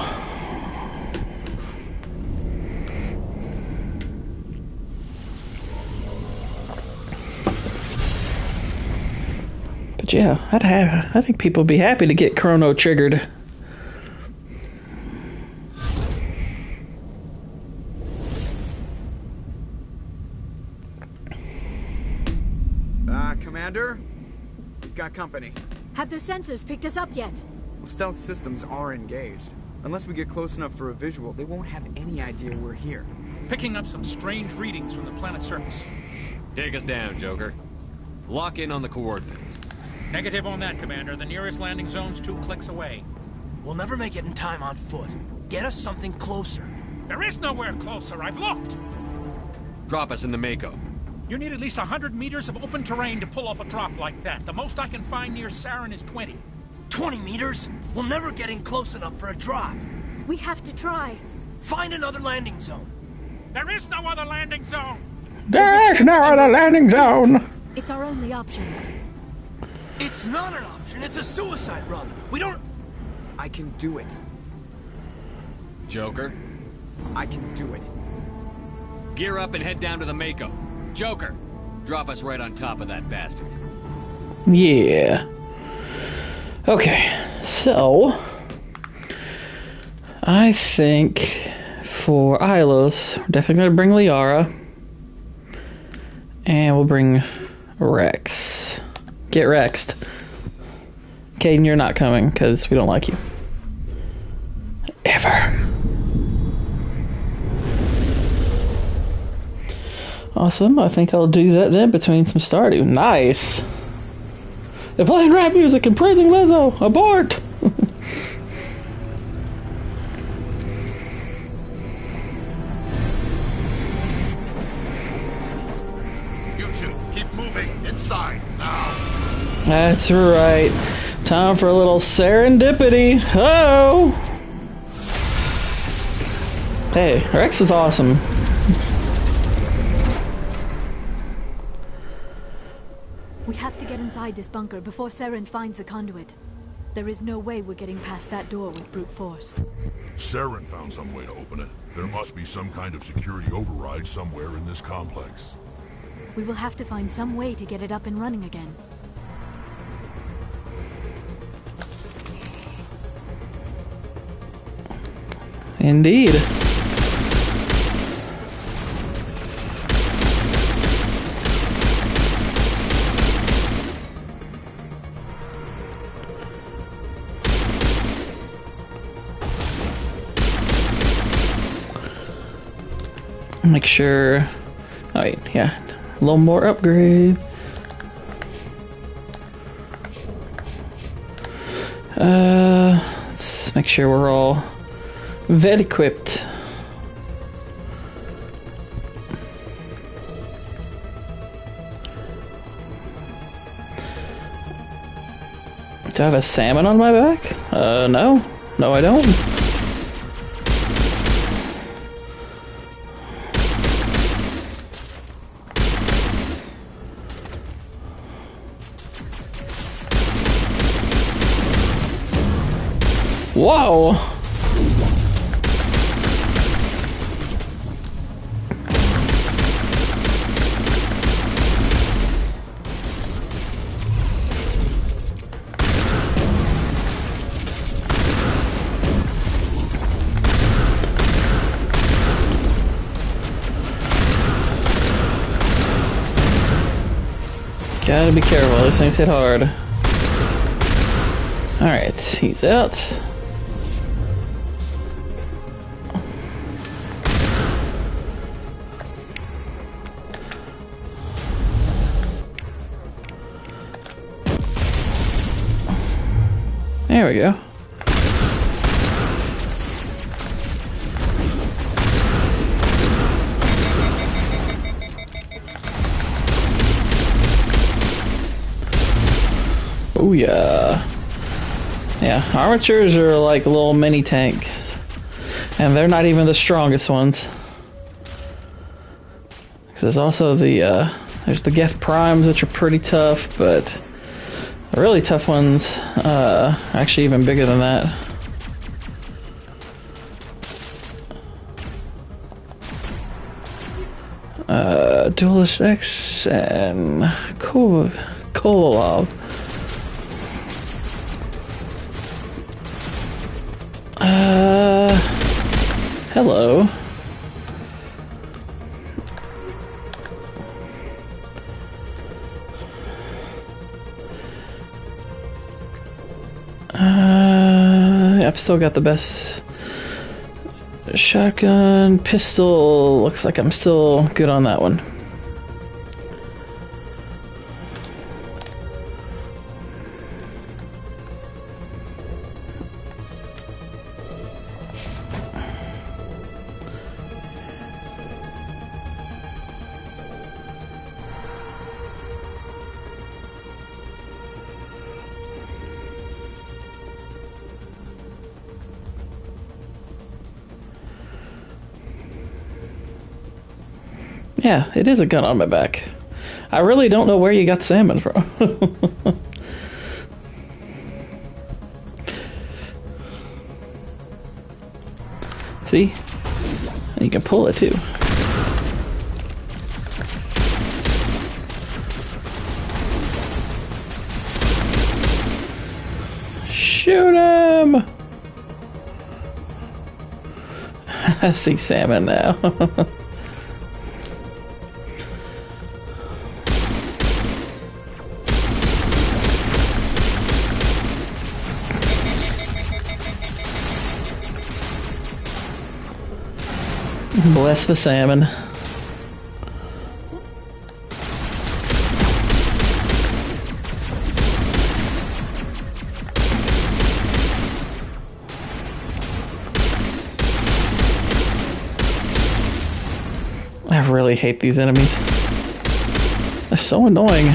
S1: But yeah, I think people would be happy to get Chrono Triggered.
S9: Commander? We've got company.
S4: Have their sensors picked us up yet?
S9: Well, stealth systems are engaged. Unless we get close enough for a visual, they won't have any idea we're here.
S22: Picking up some strange readings from the planet's surface.
S2: Take us down, Joker. Lock in on the coordinates.
S22: Negative on that, Commander. The nearest landing zone's 2 clicks away.
S3: We'll never make it in time on foot. Get us something closer.
S22: There is nowhere closer. I've looked.
S2: Drop us in the Mako.
S22: You need at least 100 meters of open terrain to pull off a drop like that. The most I can find near Saren is 20.
S3: 20 meters? We'll never get in close enough for a drop.
S4: We have to try.
S3: Find another landing zone.
S22: There is no other landing zone.
S1: There's no other landing zone.
S4: It's our only option.
S3: It's not an option. It's a suicide run. We don't... I can do it.
S2: Joker?
S3: I can do it.
S2: Gear up and head down to the Mako. Joker, drop us right on top of that bastard.
S1: Yeah. Okay, so I think for Ilos, we're definitely gonna bring Liara. And we'll bring Rex. Get Rexed. Caden, you're not coming because we don't like you. Ever. Awesome, I think I'll do that then between some Stardew. Nice! They're playing rap music and praising Lizzo! Abort!
S21: You two, keep moving inside now.
S1: That's right. Time for a little serendipity. Oh! Hey, Rex is awesome.
S4: We have to get inside this bunker before Saren finds the conduit. There is no way we're getting past that door with brute force.
S21: Saren found some way to open it. There must be some kind of security override somewhere in this complex.
S4: We will have to find some way to get it up and running again.
S1: Indeed. Make sure. Oh wait, yeah, a little more upgrade. Let's make sure we're all vet equipped. Do I have a salmon on my back? No. No, I don't. Whoa! Gotta be careful, these things hit hard. Alright, he's out. There we go. Oh yeah. Yeah, armatures are like a little mini tank. And they're not even the strongest ones. There's also the, there's the Geth Primes, which are pretty tough, but the really tough ones are actually even bigger than that. Duelist X and Kovalov. Hello. I've still got the best shotgun, pistol. Looks like I'm still good on that one. Yeah, it is a gun on my back. I really don't know where you got salmon from. See? And you can pull it too. Shoot him! I see salmon now. Bless the salmon. I really hate these enemies. They're so annoying.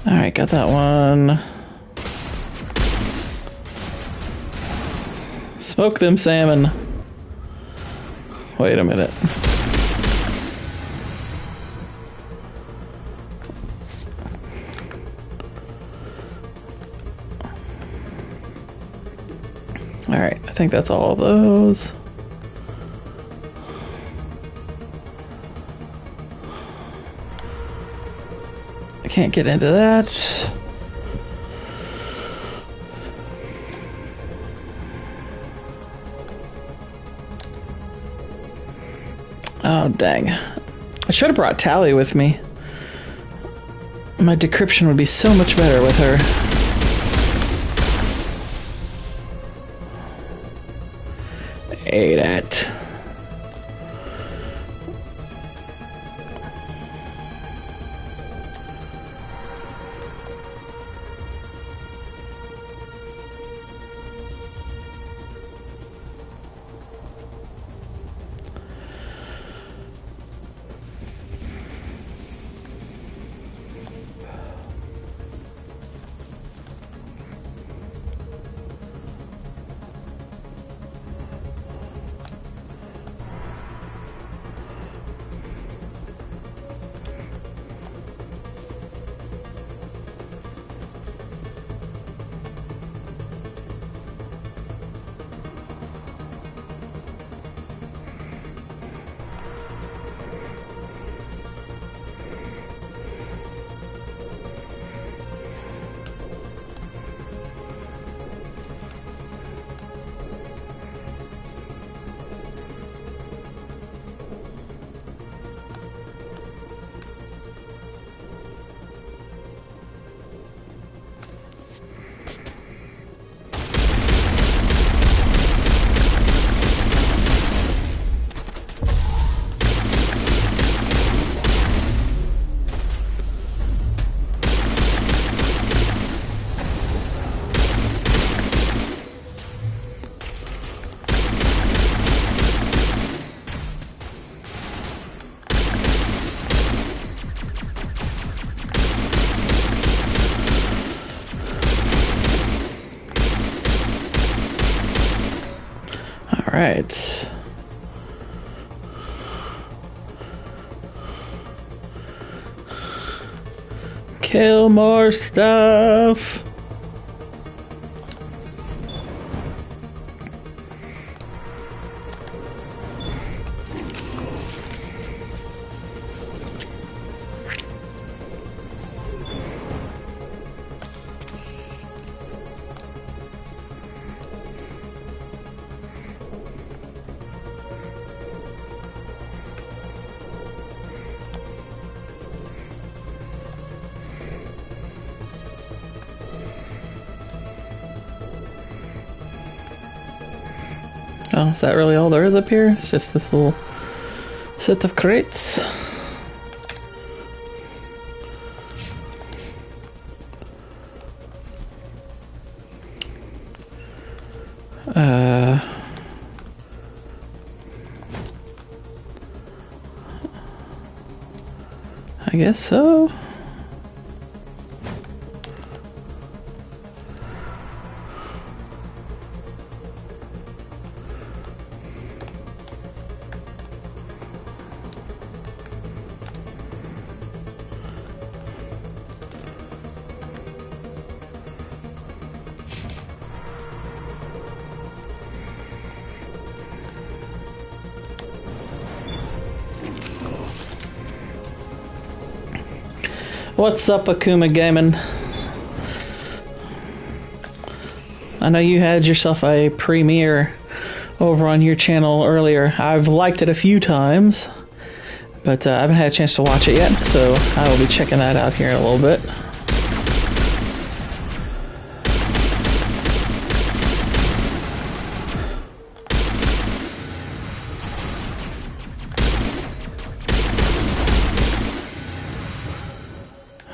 S1: Alright, got that one. Smoke them salmon. Wait a minute. Alright, I think that's all of those. I can't get into that. Oh, dang. I should have brought Tally with me. My decryption would be so much better with her. Ate it. Alright. Kill more stuff. Oh, is that really all there is up here? It's just this little set of crates. I guess so. What's up, Akuma Gaming? I know you had yourself a premiere over on your channel earlier. I've liked it a few times, but I haven't had a chance to watch it yet, so I will be checking that out here in a little bit.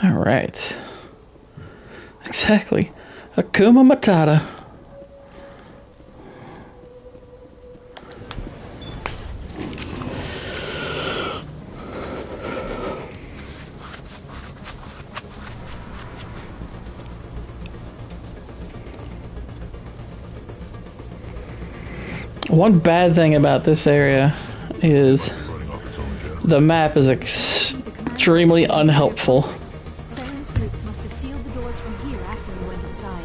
S1: Alright. Exactly. Akuma Matata. One bad thing about this area is the map is extremely unhelpful.
S4: Saren's troops must have sealed the doors from here after we went inside.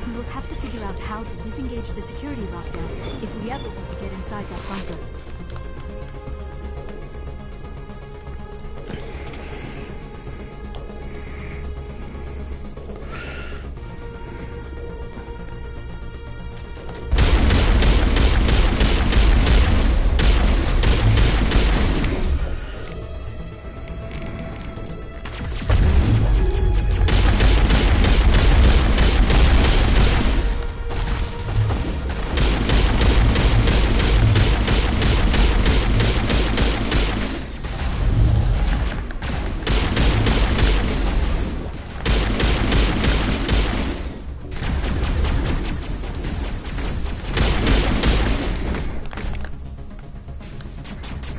S4: We will have to figure out how to disengage the security lockdown if we ever want to get inside that bunker.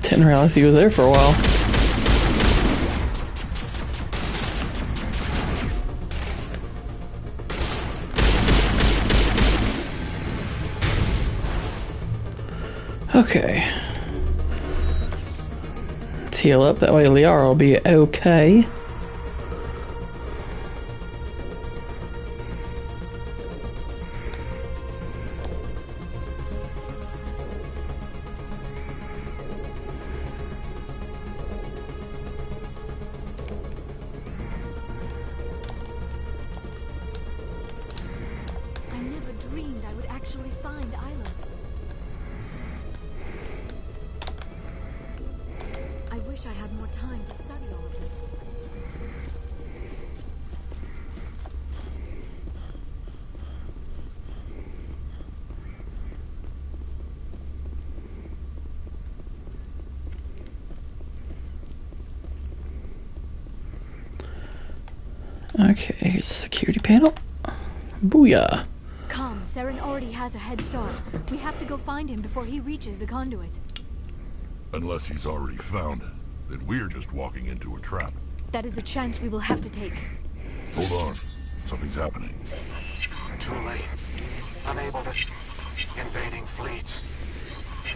S4: Didn't realize he was there for a while. Okay. Let's heal up, that way Liara will be okay. Okay, here's the security panel. Booyah. Come, Saren already has a head start. We have to go find him before he reaches the conduit.
S21: Unless he's already found it, then we're just walking into a trap.
S4: That is a chance we will have to take.
S21: Hold on. Something's happening.
S11: Too late. Unable to... Invading fleets.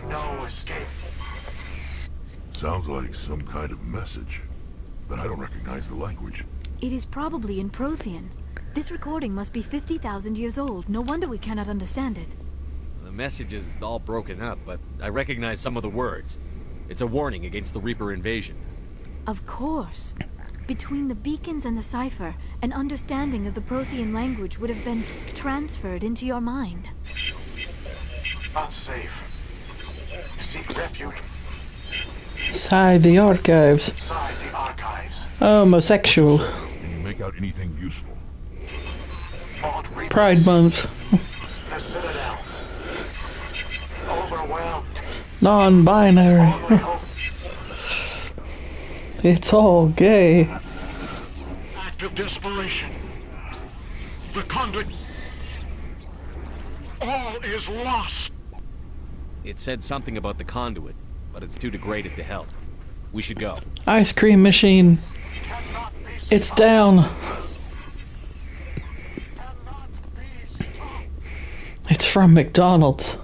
S11: No escape.
S21: Sounds like some kind of message, but I don't recognize the language.
S4: It is probably in Prothean. This recording must be 50,000 years old. No wonder we cannot understand it.
S2: The message is all broken up, but I recognize some of the words. It's a warning against the Reaper invasion.
S4: Of course. Between the beacons and the cipher, an understanding of the Prothean language would have been transferred into your mind.
S11: Unsafe. Seek refuge.
S1: Inside the archives.
S11: Inside the archives.
S1: Homosexual.
S21: Can you make out anything useful?
S1: Pride Month.
S11: The Citadel. Overwhelmed.
S1: Non-binary. It's all gay.
S11: Act of desperation. The conduit. All is lost.
S2: It said something about the conduit, but it's too degraded to help. We should go.
S1: Ice cream machine. It's down. It's from McDonald's.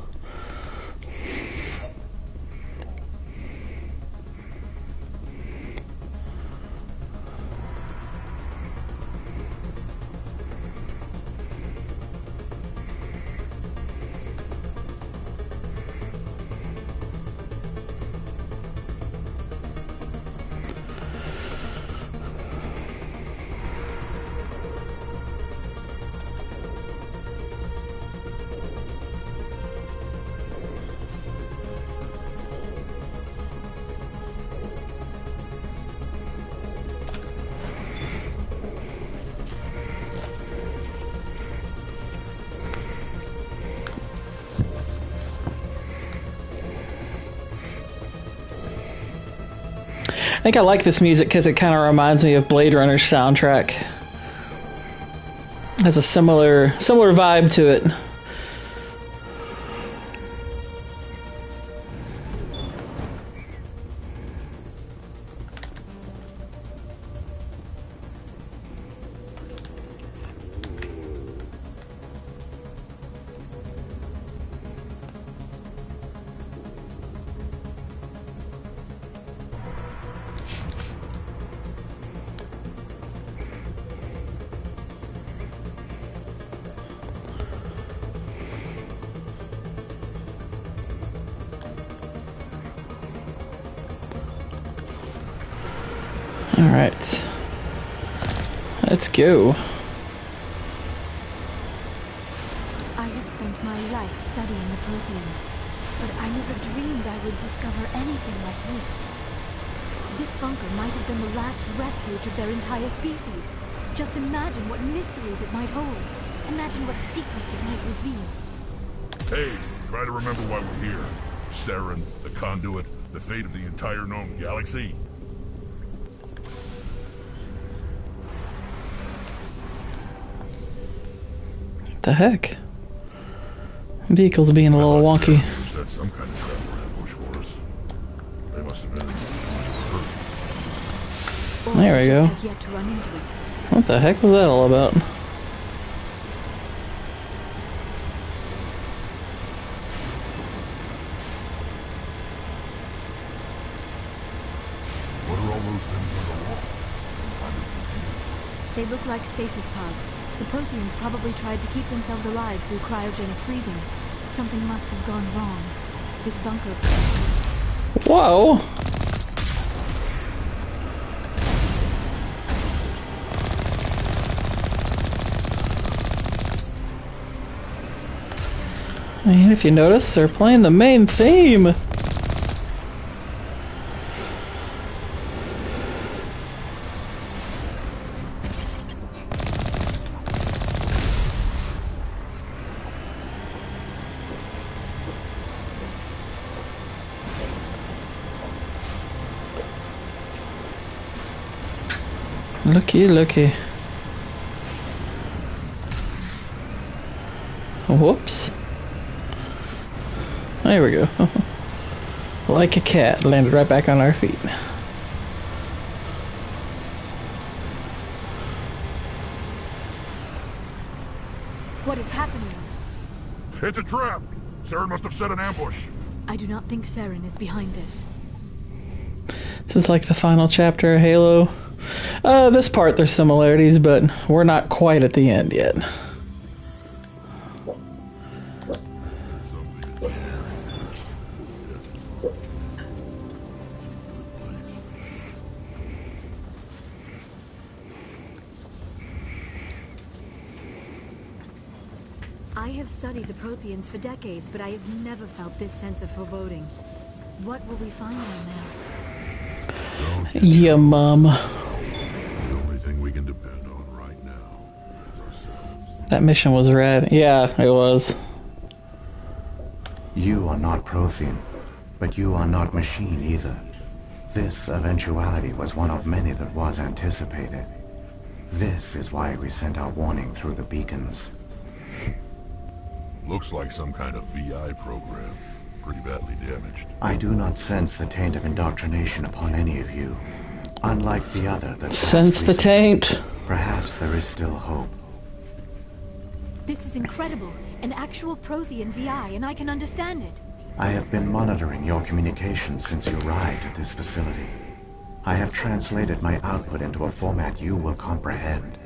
S1: I think I like this music because it kind of reminds me of Blade Runner's soundtrack. It has a similar vibe to it. Alright. Let's go.
S4: I have spent my life studying the Protheans, but I never dreamed I would discover anything like this. This bunker might have been the last refuge of their entire species. Just imagine what mysteries it might hold. Imagine what secrets it might reveal.
S21: Hey, try to remember why we're here. Saren, the Conduit, the fate of the entire known galaxy.
S1: What the heck? Vehicle's being a little wonky.
S21: Set some kind of trap or ambush for us. They must have been hurt.
S1: There we go.
S4: Have yet to run into it.
S1: What the heck was that all about?
S21: What are all those things on the wall? Some kind of computer?
S4: They look like stasis pods. The Protheans probably tried to keep themselves alive through cryogenic freezing. Something must have gone wrong. This bunker...
S1: Whoa! And if you notice, they're playing the main theme. Looky, looky. Whoops. There we go. Like a cat, landed right back on our feet.
S4: What is happening?
S21: It's a trap! Saren must have set an ambush.
S4: I do not think Saren is behind this.
S1: This is like the final chapter of Halo. This part there's similarities, but we're not quite at the end yet.
S4: I have studied the Protheans for decades, but I have never felt this sense of foreboding. What will we find on there?
S1: Yeah, Mom.
S21: The only thing we can depend on right now is ourselves.
S1: That mission was rad. Yeah, it was.
S12: You are not Prothean, but you are not machine either. This eventuality was one of many that was anticipated. This is why we sent our warning through the beacons.
S21: Looks like some kind of VI program. Pretty badly damaged.
S12: I do not sense the taint of indoctrination upon any of you. Unlike the other that
S1: sense the taint.
S12: Perhaps there is still hope.
S4: This is incredible. An actual Prothean VI, and I can understand it.
S12: I have been monitoring your communications since you arrived at this facility. I have translated my output into a format you will comprehend.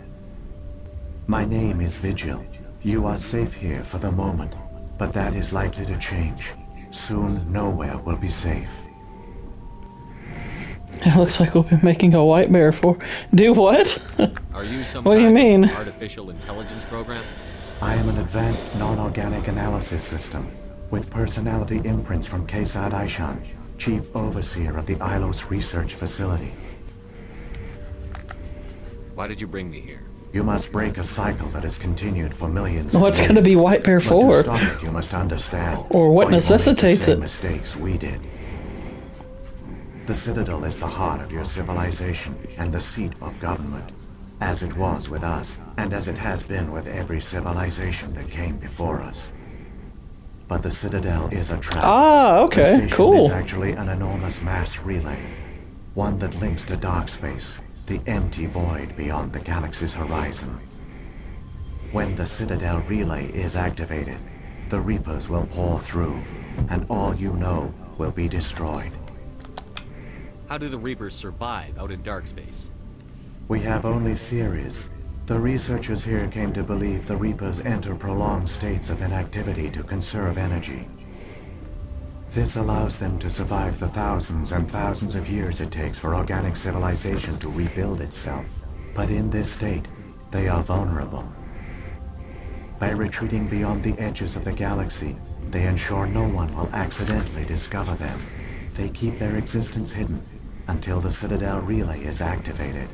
S12: My name is Vigil. You are safe here for the moment, but that is likely to change. Soon, nowhere will be safe.
S1: It looks like we'll be making a white bear for... Do what?
S2: Are you some
S1: what do you mean?
S2: Artificial intelligence program?
S12: I am an advanced non-organic analysis system with personality imprints from Kesad Aishan, Chief Overseer of the Ilos Research Facility.
S2: Why did you bring me here?
S12: You must break a cycle that has continued for millions of years.
S1: What's going to be White Bear for?
S12: But to stop it, you must understand.
S1: Or what necessitates it.
S12: Mistakes we did. The Citadel is the heart of your civilization and the seat of government, as it was with us, and as it has been with every civilization that came before us. But the Citadel is a trap.
S1: Ah, okay,
S12: the station
S1: cool.
S12: is actually an enormous mass relay, one that links to dark space, the empty void beyond the galaxy's horizon. When the Citadel relay is activated, the Reapers will pour through, and all you know will be destroyed.
S2: How do the Reapers survive out in dark space?
S12: We have only theories. The researchers here came to believe the Reapers enter prolonged states of inactivity to conserve energy. This allows them to survive the thousands and thousands of years it takes for organic civilization to rebuild itself. But in this state, they are vulnerable. By retreating beyond the edges of the galaxy, they ensure no one will accidentally discover them. They keep their existence hidden until the Citadel relay is activated.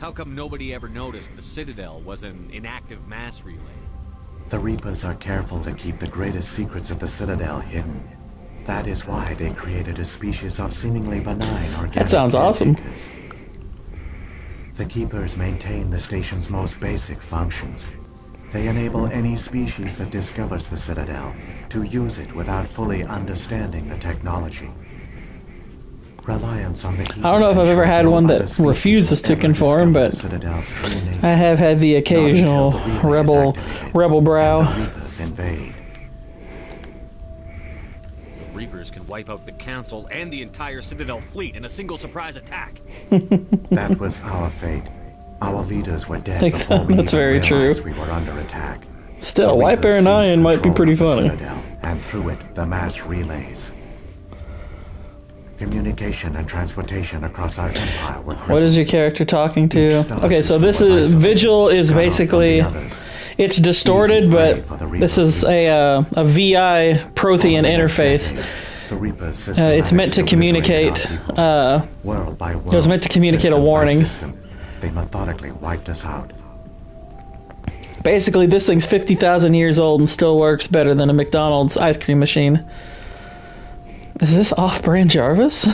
S2: How come nobody ever noticed the Citadel was an inactive mass relay?
S12: The Reapers are careful to keep the greatest secrets of the Citadel hidden. That is why they created a species of seemingly benign organic
S1: That sounds awesome.
S12: caretakers. The Keepers maintain the station's most basic functions. They enable any species that discovers the Citadel to use it without fully understanding the technology. Reliance on the Keepers
S1: I don't know if I've ever
S12: ensures
S1: had
S12: no
S1: one
S12: other
S1: that
S12: species
S1: refuses
S12: will
S1: to
S12: ever
S1: conform,
S12: discover
S1: but
S12: the Citadel's true nature.
S1: I have had the occasional
S12: Not until the relay is activated
S1: rebel
S12: and
S1: brow.
S12: the Reapers invade.
S2: The Reapers can wipe out the Council and the entire Citadel fleet in a single surprise attack.
S12: That was our fate. Our leaders were dead
S1: Thanks,
S12: before we
S1: that's
S12: even
S1: very true.
S12: realized we were under attack.
S1: Still,
S12: The
S1: White
S12: Reapers
S1: Bear 9
S12: seized
S1: might be
S12: control
S1: pretty
S12: of the
S1: funny.
S12: Citadel, and through it, the mass relays. Communication and transportation across our empire were
S1: What is your character talking to?
S12: Each star
S1: Okay, so
S12: system
S1: this
S12: was
S1: is
S12: isolated,
S1: Vigil is
S12: cut off from
S1: basically
S12: the others.
S1: it's distorted,
S12: Easy prey
S1: but
S12: for the Reaper
S1: this is a VI Prothean interface.
S12: The Reapers
S1: It's meant to
S12: systematically
S1: communicate.
S12: obliterated our people. World by
S1: It was meant to communicate a
S12: system by
S1: warning.
S12: system, they methodically wiped us out.
S1: Basically, this thing's 50,000 years old and still works better than a McDonald's ice cream machine. Is this off-brand Jarvis?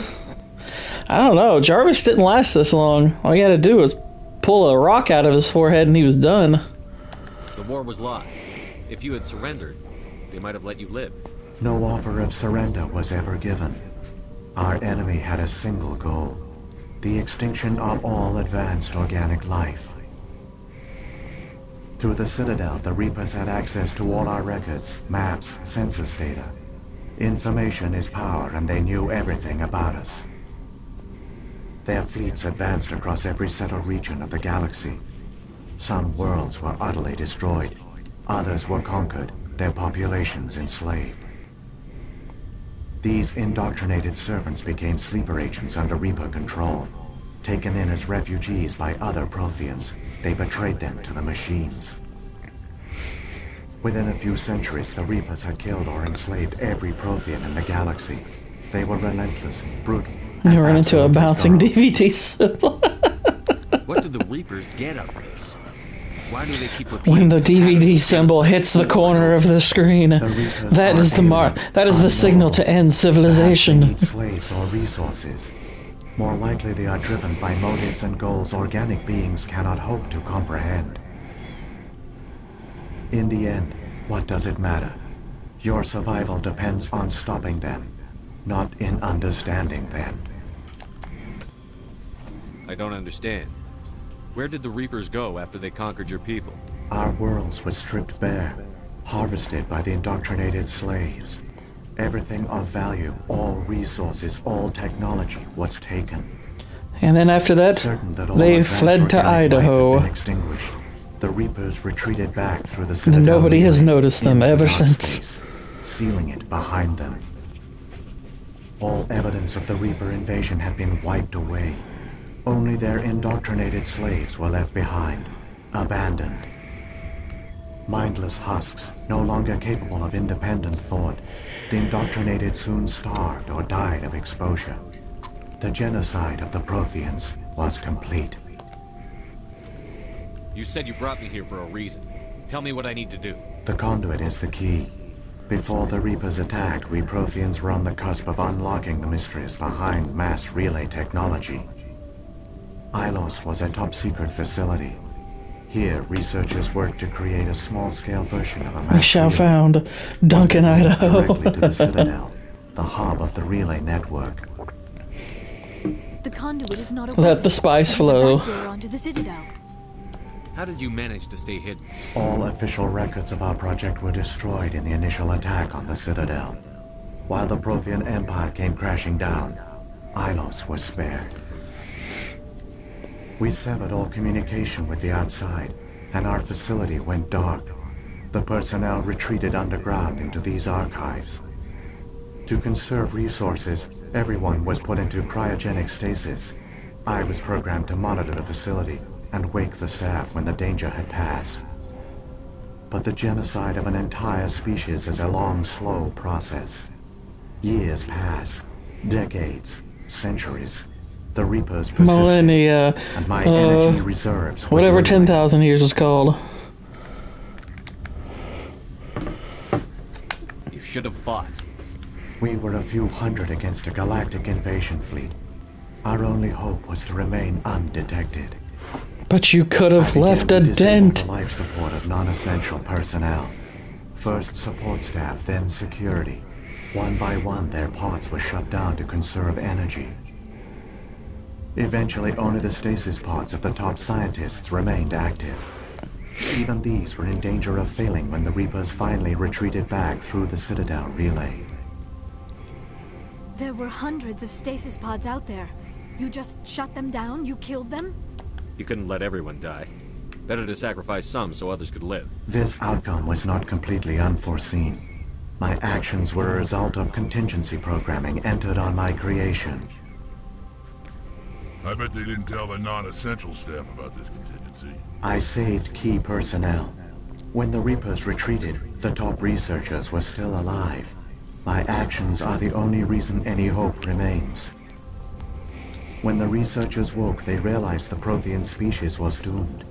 S1: I don't know. Jarvis didn't last this long. All he had to do was pull a rock out of his forehead and he was done.
S2: The war was lost. If you had surrendered, they might have let you live.
S12: No offer of surrender was ever given. Our enemy had a single goal: the extinction of all advanced organic life. Through the Citadel, the Reapers had access to all our records, maps, census data. Information is power, and they knew everything about us. Their fleets advanced across every settled region of the galaxy. Some worlds were utterly destroyed. Others were conquered, their populations enslaved. These indoctrinated servants became sleeper agents under Reaper control. Taken in as refugees by other Protheans, they betrayed them to the machines. Within a few centuries, the Reapers had killed or enslaved every Prothean in the galaxy. They were relentless, brutal,
S1: You ran into a
S12: absolutely
S1: bouncing
S12: thorough.
S1: DVD symbol.
S2: What do the Reapers get out of this? Why do they keep repeating
S1: When the
S2: this pattern
S1: DVD
S2: of
S1: symbol
S2: genocide
S1: hits the
S2: over and
S1: corner of
S2: over?
S1: the screen, that is the mark. That is the signal to end
S12: Perhaps they
S1: civilization.
S12: need slaves or resources. More likely they are driven by motives and goals organic beings cannot hope to comprehend. In the end, what does it matter? Your survival depends on stopping them, not in understanding them.
S2: I don't understand. Where did the Reapers go after they conquered your people?
S12: Our worlds were stripped bare, harvested by the indoctrinated slaves. Everything of value, all resources, all technology was taken.
S1: And then after that,
S12: Certain that all
S1: they
S12: advanced
S1: fled to
S12: organic life had
S1: Idaho.
S12: been extinguished. The Reapers retreated back through the
S1: And
S12: Citadel
S1: nobody has
S12: relay
S1: noticed them
S12: into
S1: ever
S12: dark
S1: since.
S12: space, sealing it behind them. All evidence of the Reaper invasion had been wiped away. Only their indoctrinated slaves were left behind, abandoned. Mindless husks, no longer capable of independent thought, the indoctrinated soon starved or died of exposure. The genocide of the Protheans was complete.
S2: You said you brought me here for a reason. Tell me what I need to do.
S12: The conduit is the key. Before the Reapers attacked, we Protheans were on the cusp of unlocking the mysteries behind mass relay technology. Ilos was a top-secret facility. Here, researchers worked to create a small-scale version of a
S1: We
S12: mass
S1: shall
S12: relay.
S1: found Duncan,
S12: One that
S1: Idaho.
S12: leads directly to the Citadel, the hub of the relay network.
S4: The conduit is not a
S1: Let
S4: weapon.
S1: the spice
S4: It is a
S1: flow.
S4: backdoor onto the Citadel.
S2: How did you manage to stay hidden?
S12: All official records of our project were destroyed in the initial attack on the Citadel. While the Prothean Empire came crashing down, Ilos was spared. We severed all communication with the outside, and our facility went dark. The personnel retreated underground into these archives. To conserve resources, everyone was put into cryogenic stasis. I was programmed to monitor the facility and wake the staff when the danger had passed. But the genocide of an entire species is a long, slow process. Years passed, decades, centuries. The Reapers persisted,
S1: Millennia.
S12: and my energy reserves were
S1: Whatever
S12: dwindling.
S1: 10,000 years is called.
S2: You should have fought.
S12: We were a few hundred against a galactic invasion fleet. Our only hope was to remain undetected.
S1: But you could have left a dent.
S12: The life support of non-essential personnel. First support staff, then security. One by one, their pods were shut down to conserve energy. Eventually, only the stasis pods of the top scientists remained active. Even these were in danger of failing when the Reapers finally retreated back through the Citadel relay.
S4: There were hundreds of stasis pods out there. You just shut them down? You killed them?
S2: You couldn't let everyone die. Better to sacrifice some so others could live.
S12: This outcome was not completely unforeseen. My actions were a result of contingency programming entered on my creation.
S21: I bet they didn't tell the non-essential staff about this contingency.
S12: I saved key personnel. When the Reapers retreated, the top researchers were still alive. My actions are the only reason any hope remains. When the researchers woke, they realized the Prothean species was doomed.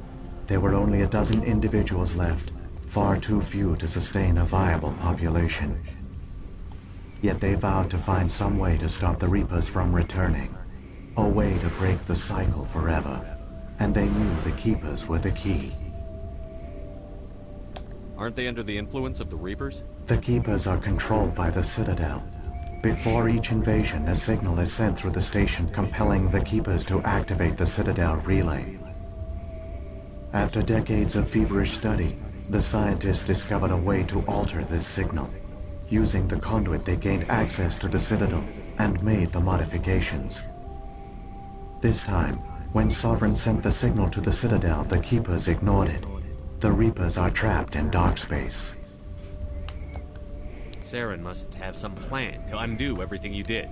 S12: There were only a dozen individuals left, far too few to sustain a viable population. Yet they vowed to find some way to stop the Reapers from returning. A way to break the cycle forever. And they knew the Keepers were the key.
S2: Aren't they under the influence of the Reapers?
S12: The Keepers are controlled by the Citadel. Before each invasion, a signal is sent through the station compelling the Keepers to activate the Citadel relay. After decades of feverish study, the scientists discovered a way to alter this signal. Using the conduit, they gained access to the Citadel and made the modifications. This time, when Sovereign sent the signal to the Citadel, the Keepers ignored it. The Reapers are trapped in dark space.
S2: Saren must have some plan to undo everything you did.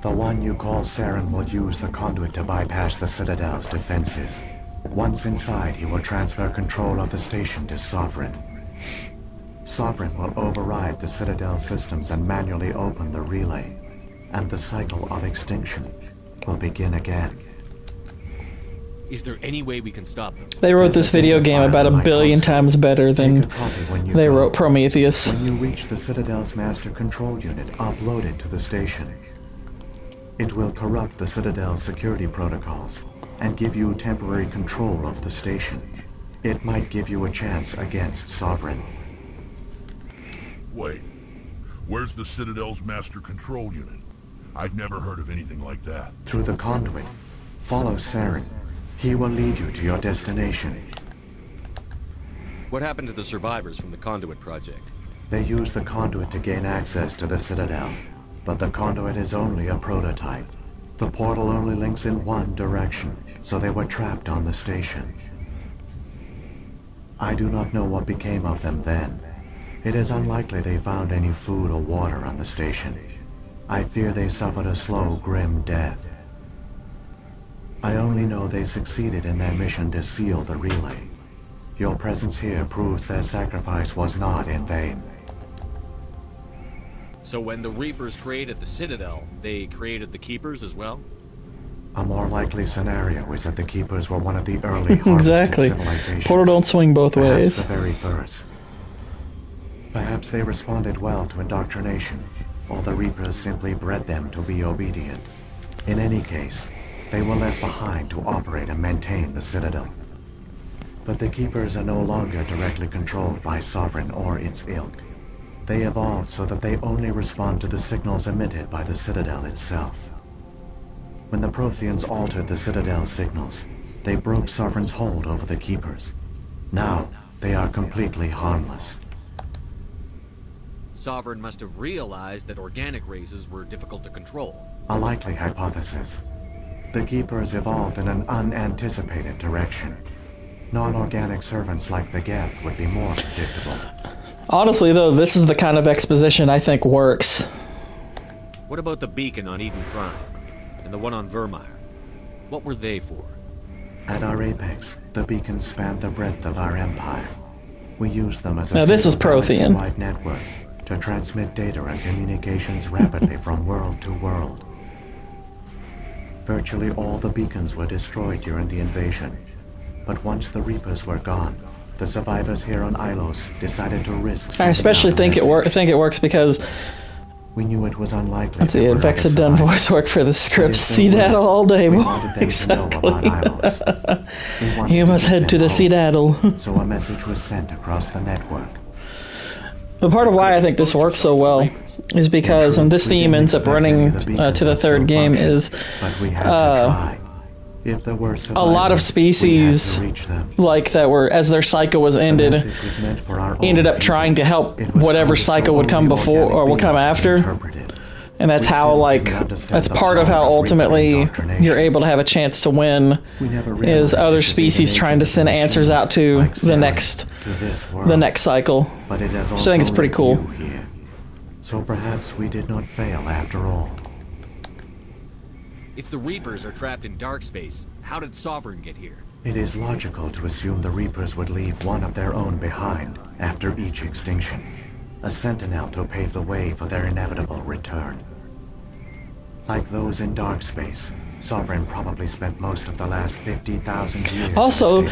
S12: The one you call Saren will use the conduit to bypass the Citadel's defenses. Once inside, he will transfer control of the station to Sovereign. Sovereign will override the Citadel systems and manually open the relay. And the cycle of extinction will begin again.
S2: Is there any way we can stop them?
S1: They wrote this video game about a billion times better than they wrote Prometheus.
S12: When you reach the Citadel's master control unit, upload it to the station. It will corrupt the Citadel's security protocols and give you temporary control of the station. It might give you a chance against Sovereign.
S21: Wait, where's the Citadel's master control unit? I've never heard of anything like that.
S12: Through the conduit. Follow Saren. He will lead you to your destination.
S2: What happened to the survivors from the Conduit project?
S12: They used the conduit to gain access to the Citadel. But the conduit is only a prototype. The portal only links in one direction, so they were trapped on the station. I do not know what became of them then. It is unlikely they found any food or water on the station. I fear they suffered a slow, grim death. I only know they succeeded in their mission to seal the relay. Your presence here proves their sacrifice was not in vain.
S2: So when the Reapers created the Citadel, they created the Keepers as well?
S12: A more likely scenario is that the Keepers were one of the early harvested
S1: Exactly.
S12: civilizations.
S1: Portal don't swing both
S12: Perhaps
S1: ways.
S12: the very first. Perhaps they responded well to indoctrination, or the Reapers simply bred them to be obedient. In any case, they were left behind to operate and maintain the Citadel. But the Keepers are no longer directly controlled by Sovereign or its ilk. They evolved so that they only respond to the signals emitted by the Citadel itself. When the Protheans altered the Citadel's signals, they broke Sovereign's hold over the Keepers. Now, they are completely harmless.
S2: Sovereign must have realized that organic races were difficult to control.
S12: A likely hypothesis. The Keepers evolved in an unanticipated direction. Non-organic servants like the Geth would be more predictable.
S1: Honestly, though, this is the kind of exposition I think works.
S2: What about the beacon on Eden Prime? And the one on Vermeer? What were they for?
S12: At our apex, the beacons spanned the breadth of our empire. We used them as a
S1: now, this is Prothean.
S12: wide network to transmit data and communications rapidly from world to world. Virtually all the beacons were destroyed during the invasion. But once the Reapers were gone, the survivors here on Ilos decided to risk.
S1: I especially think it works because
S12: we knew it was unlikely.
S1: Let's see, Vex had done voice work for the script. See that all day, boy. Exactly. You must head to the Citadel.
S12: So a message was sent across the network.
S1: But part of why I think this works so well is because, and this theme ends up running to the third game, is a lot of species like that were, as their cycle was ended up trying to help whatever cycle would come before or would come after. And that's how, like, that's part of how ultimately you're able to have a chance to win, is other species trying to send answers out to the next cycle. So I think it's pretty cool.
S12: So perhaps we did not fail after all.
S2: If the Reapers are trapped in dark space, how did Sovereign get here?
S12: It is logical to assume the Reapers would leave one of their own behind after each extinction. A sentinel to pave the way for their inevitable return. Like those in dark space, Sovereign probably spent most of the last 50,000 years.
S1: Also,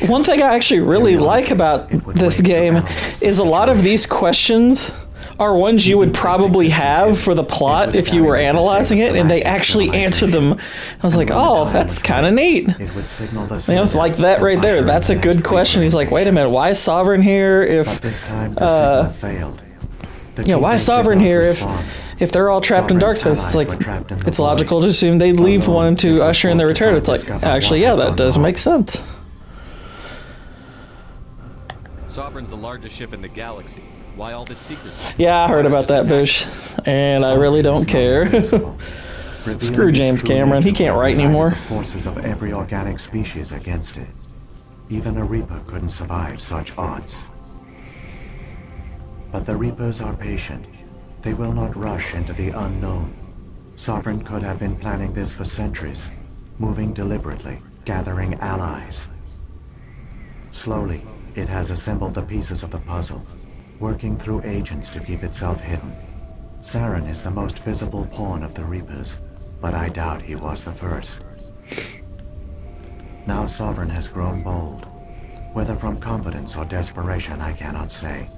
S1: one thing I actually really like about this game is a lot of these questions are ones you would probably have for the plot if you were analyzing it, and they actually answered them. I was like, oh, that's kind of neat.
S12: It would signal the
S1: like that right there. That's a good question. He's like, wait a minute, why is Sovereign here if
S12: this time the signal failed?
S1: Why is Sovereign here if they're all trapped in dark space? It's like, it's logical to assume they'd leave one to usher in their return. It's like, actually, yeah, that does make sense.
S2: Sovereign's the largest ship in the galaxy. Why all this secrecy?
S1: Yeah, I heard about that, Bush, and I really don't care. Screw James Cameron, he can't write anymore.
S12: The forces of every organic species against it. Even a Reaper couldn't survive such odds. But the Reapers are patient. They will not rush into the unknown. Sovereign could have been planning this for centuries, moving deliberately, gathering allies. Slowly, it has assembled the pieces of the puzzle, working through agents to keep itself hidden. Saren is the most visible pawn of the Reapers, but I doubt he was the first. Now Sovereign has grown bold. Whether from confidence or desperation, I cannot say.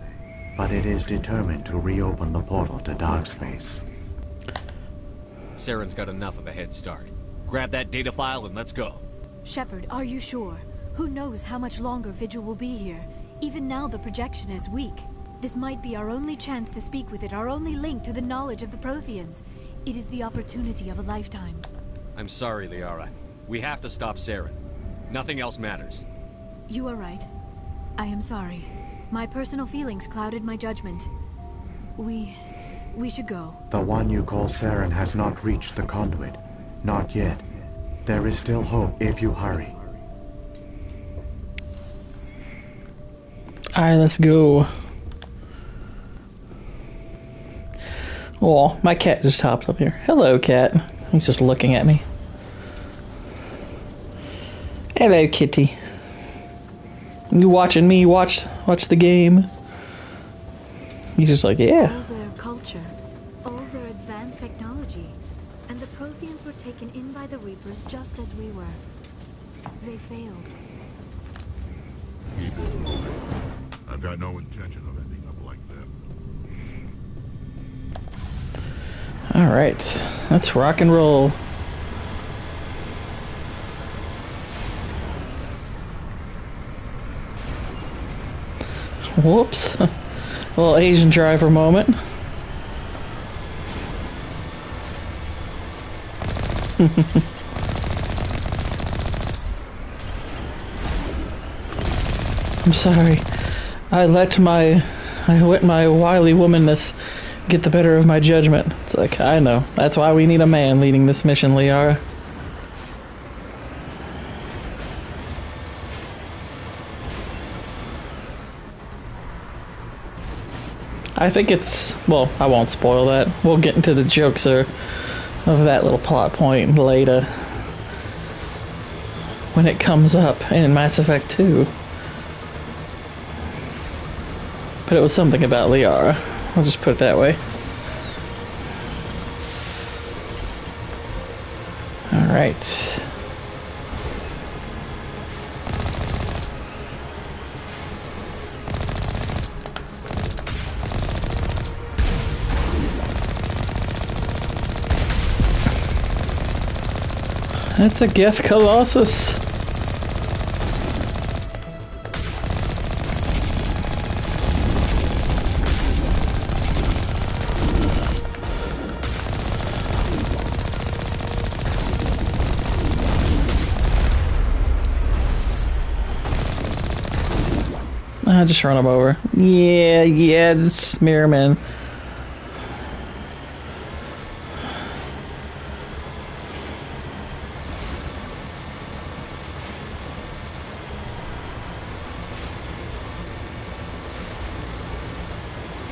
S12: But it is determined to reopen the portal to dark space.
S2: Saren's got enough of a head start. Grab that data file and let's go.
S4: Shepard, are you sure? Who knows how much longer Vigil will be here? Even now the projection is weak. This might be our only chance to speak with it, our only link to the knowledge of the Protheans. It is the opportunity of a lifetime.
S2: I'm sorry, Liara. We have to stop Saren. Nothing else matters.
S4: You are right. I am sorry. My personal feelings clouded my judgment. We should go.
S12: The one you call Saren has not reached the conduit. Not yet. There is still hope if you hurry.
S1: Alright, let's go. Oh, my cat just hopped up here. Hello, cat. He's just looking at me. Hello, kitty. You watching me watch the game? He's just like, yeah.
S4: All their culture, all their advanced technology, and the Protheans were taken in by the Reapers just as we were. They failed.
S21: Keep it moving. I've got no intention of ending up like
S1: Alright, let's rock and roll. Whoops. A little Asian driver moment. I'm sorry. I let my wily womanness get the better of my judgment. It's like, I know. That's why we need a man leading this mission, Liara. I think it's... well, I won't spoil that. We'll get into the jokes of that little plot point later. When it comes up in Mass Effect 2. But it was something about Liara. I'll just put it that way. Alright. That's a Geth Colossus. Just run him over. Yeah, just smear him in.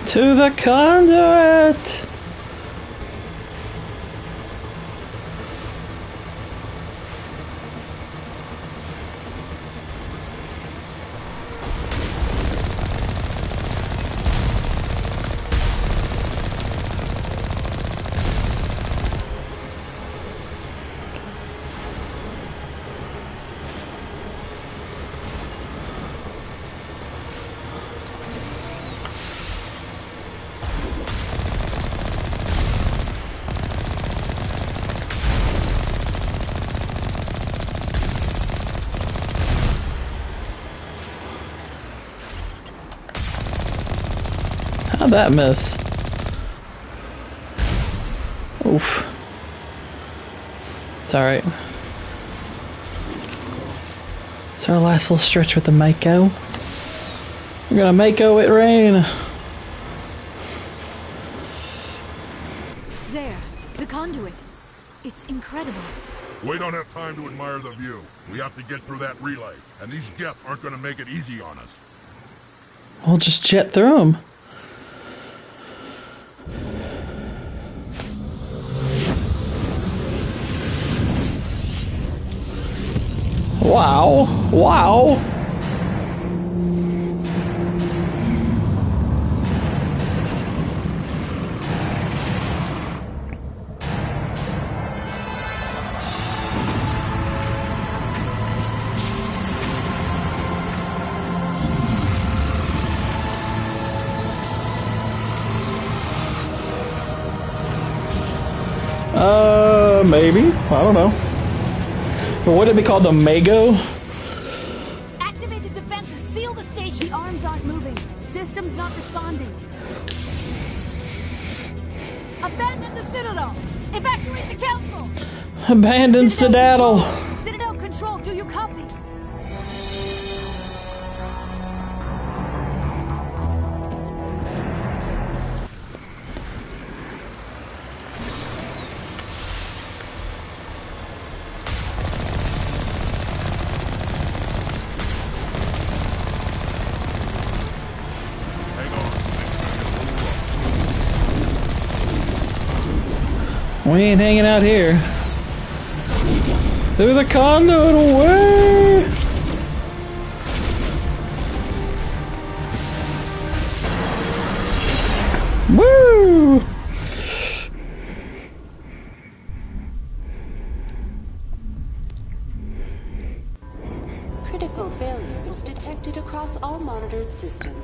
S1: To the conduit! How'd that miss? Oof. It's alright. It's our last little stretch with the Mako. We're gonna Mako it rain.
S4: There, the conduit. It's incredible.
S21: We don't have time to admire the view. We have to get through that relay, and these Geth aren't gonna make it easy on us.
S1: We'll just jet through them. Wow. Wow. Maybe. I don't know. But would it be called the Mago?
S4: Activate the defenses. Seal the station. The arms aren't moving. System's not responding. Abandon the Citadel. Evacuate the Council.
S1: Abandon Citadel.
S4: Citadel Control, do you copy?
S1: We ain't hanging out here. Through the conduit away! Woo!
S15: Critical failures detected across all monitored systems.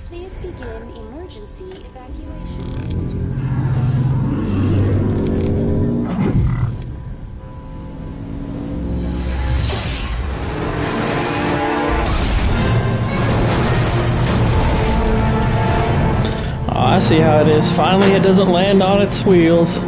S15: Please begin emergency evacuation.
S1: I see how it is. Finally, it doesn't land on its wheels.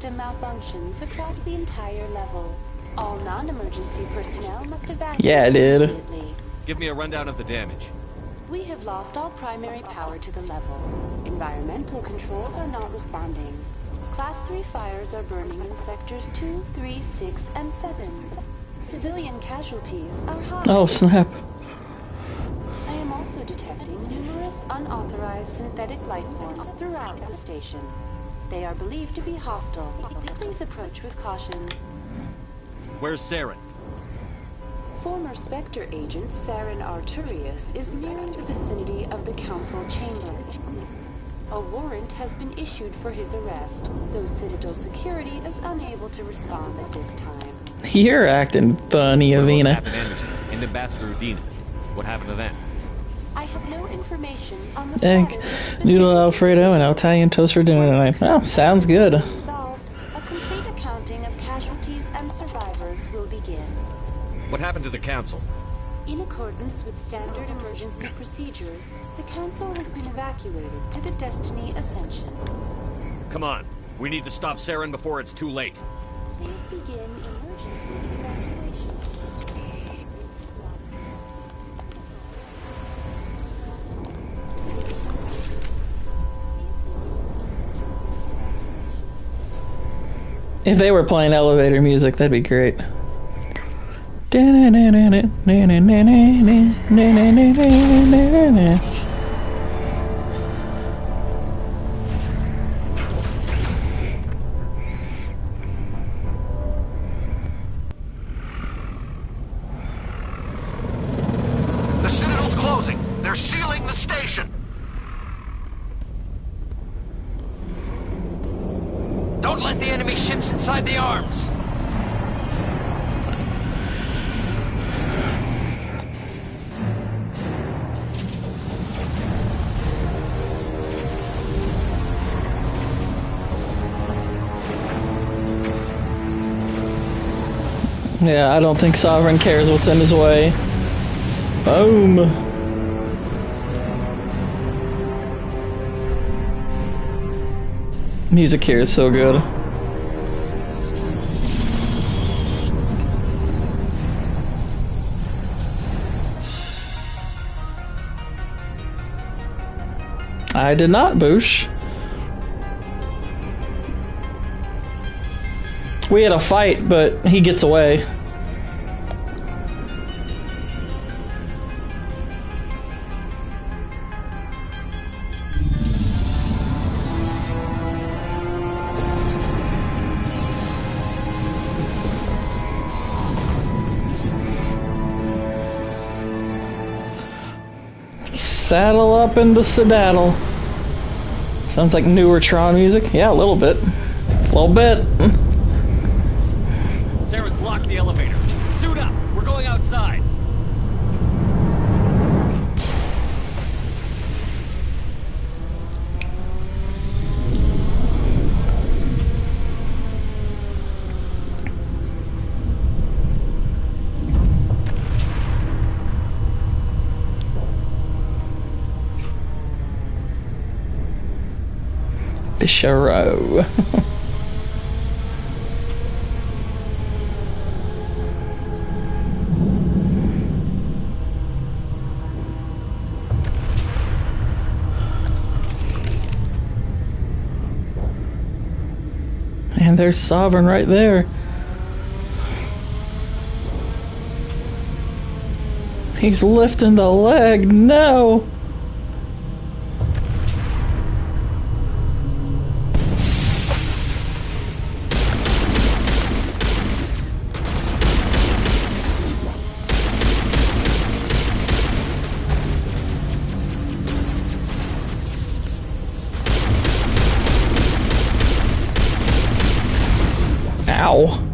S15: Malfunctions across the entire level. All non-emergency personnel must evacuate.
S1: Yeah, it did.
S15: Immediately.
S2: Give me a rundown of the damage.
S15: We have lost all primary power to the level. Environmental controls are not responding. Class 3 fires are burning in sectors 2, 3, 6, and 7. Civilian casualties are high.
S1: Oh, snap.
S15: I am also detecting numerous unauthorized synthetic life forms throughout the station. They are believed to be hostile. Please approach with caution.
S2: Where's Saren?
S15: Former Spectre agent Saren Arturius is nearing the vicinity of the Council chamber. A warrant has been issued for his arrest, though Citadel security is unable to respond at this time.
S1: You're acting funny, Avina.
S2: Captain Anderson and Ambassador Udina. What happened to them?
S15: I have no information on the
S1: Egg, noodle Alfredo, and Italian toast for dinner tonight. Oh, sounds good.
S15: Resolved. A complete accounting of casualties and survivors will begin.
S2: What happened to the Council?
S15: In accordance with standard emergency procedures, the Council has been evacuated to the Destiny Ascension.
S2: Come on. We need to stop Saren before it's too late.
S15: Please begin emergency evacuation.
S1: If they were playing elevator music, that'd be great.
S11: The Citadel's closing. They're sealing the station.
S16: Don't let the enemy ships inside the arms!
S1: Yeah, I don't think Sovereign cares what's in his way. Boom! Music here is so good. I did not, Boosh. We had a fight, but he gets away. Saddle up in the Sedaddle. Sounds like newer Tron music. Yeah, a little bit. A little bit.
S2: Saren's locked the elevator. Suit up. We're going outside.
S1: Bisharo. And there's Sovereign right there. He's lifting the leg. No! Ow.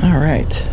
S1: All right.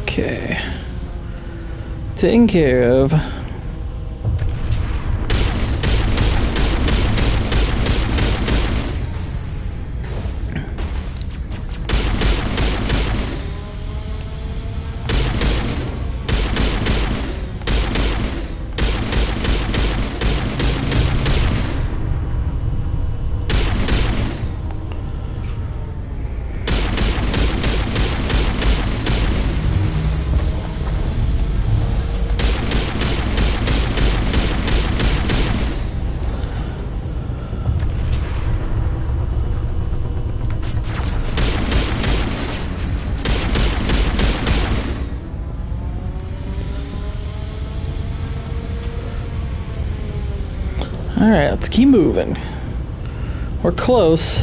S1: Okay. Taken care of. Alright, let's keep moving. We're close.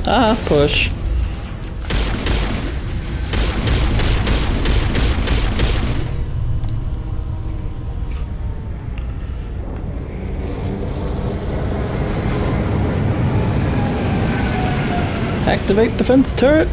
S1: Ah, push. Activate defense turret.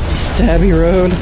S1: Stabby road.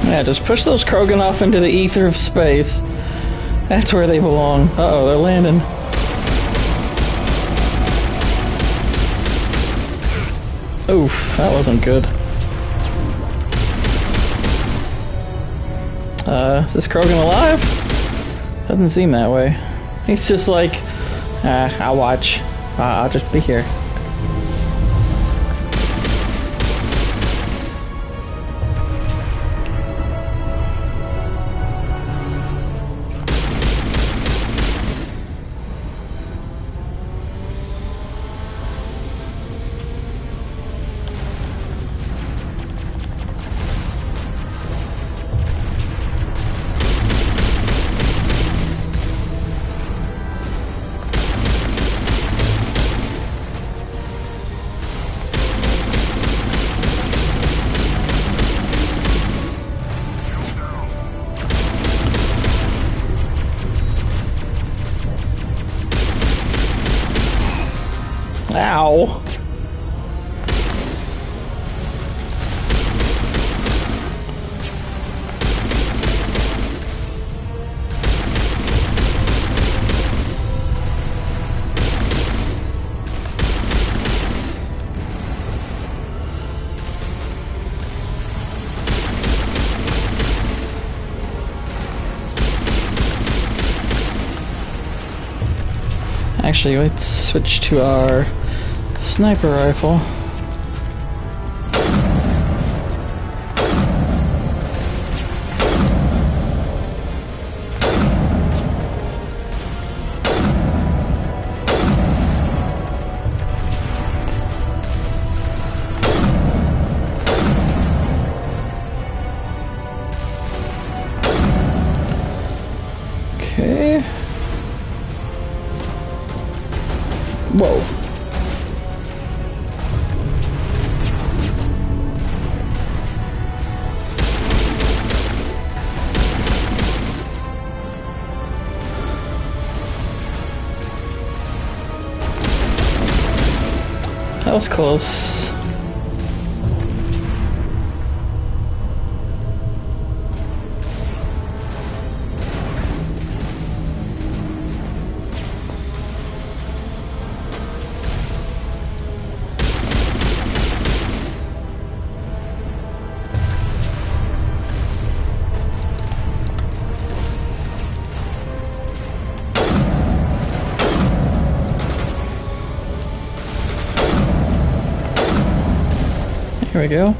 S1: Yeah, just push those Krogan off into the ether of space. That's where they belong. Uh-oh, they're landing. Oof, that wasn't good. Is this Krogan alive? Doesn't seem that way. He's just like, I'll watch. I'll just be here. Actually, let's switch to our sniper rifle. Okay. Whoa. That was close. Here we go.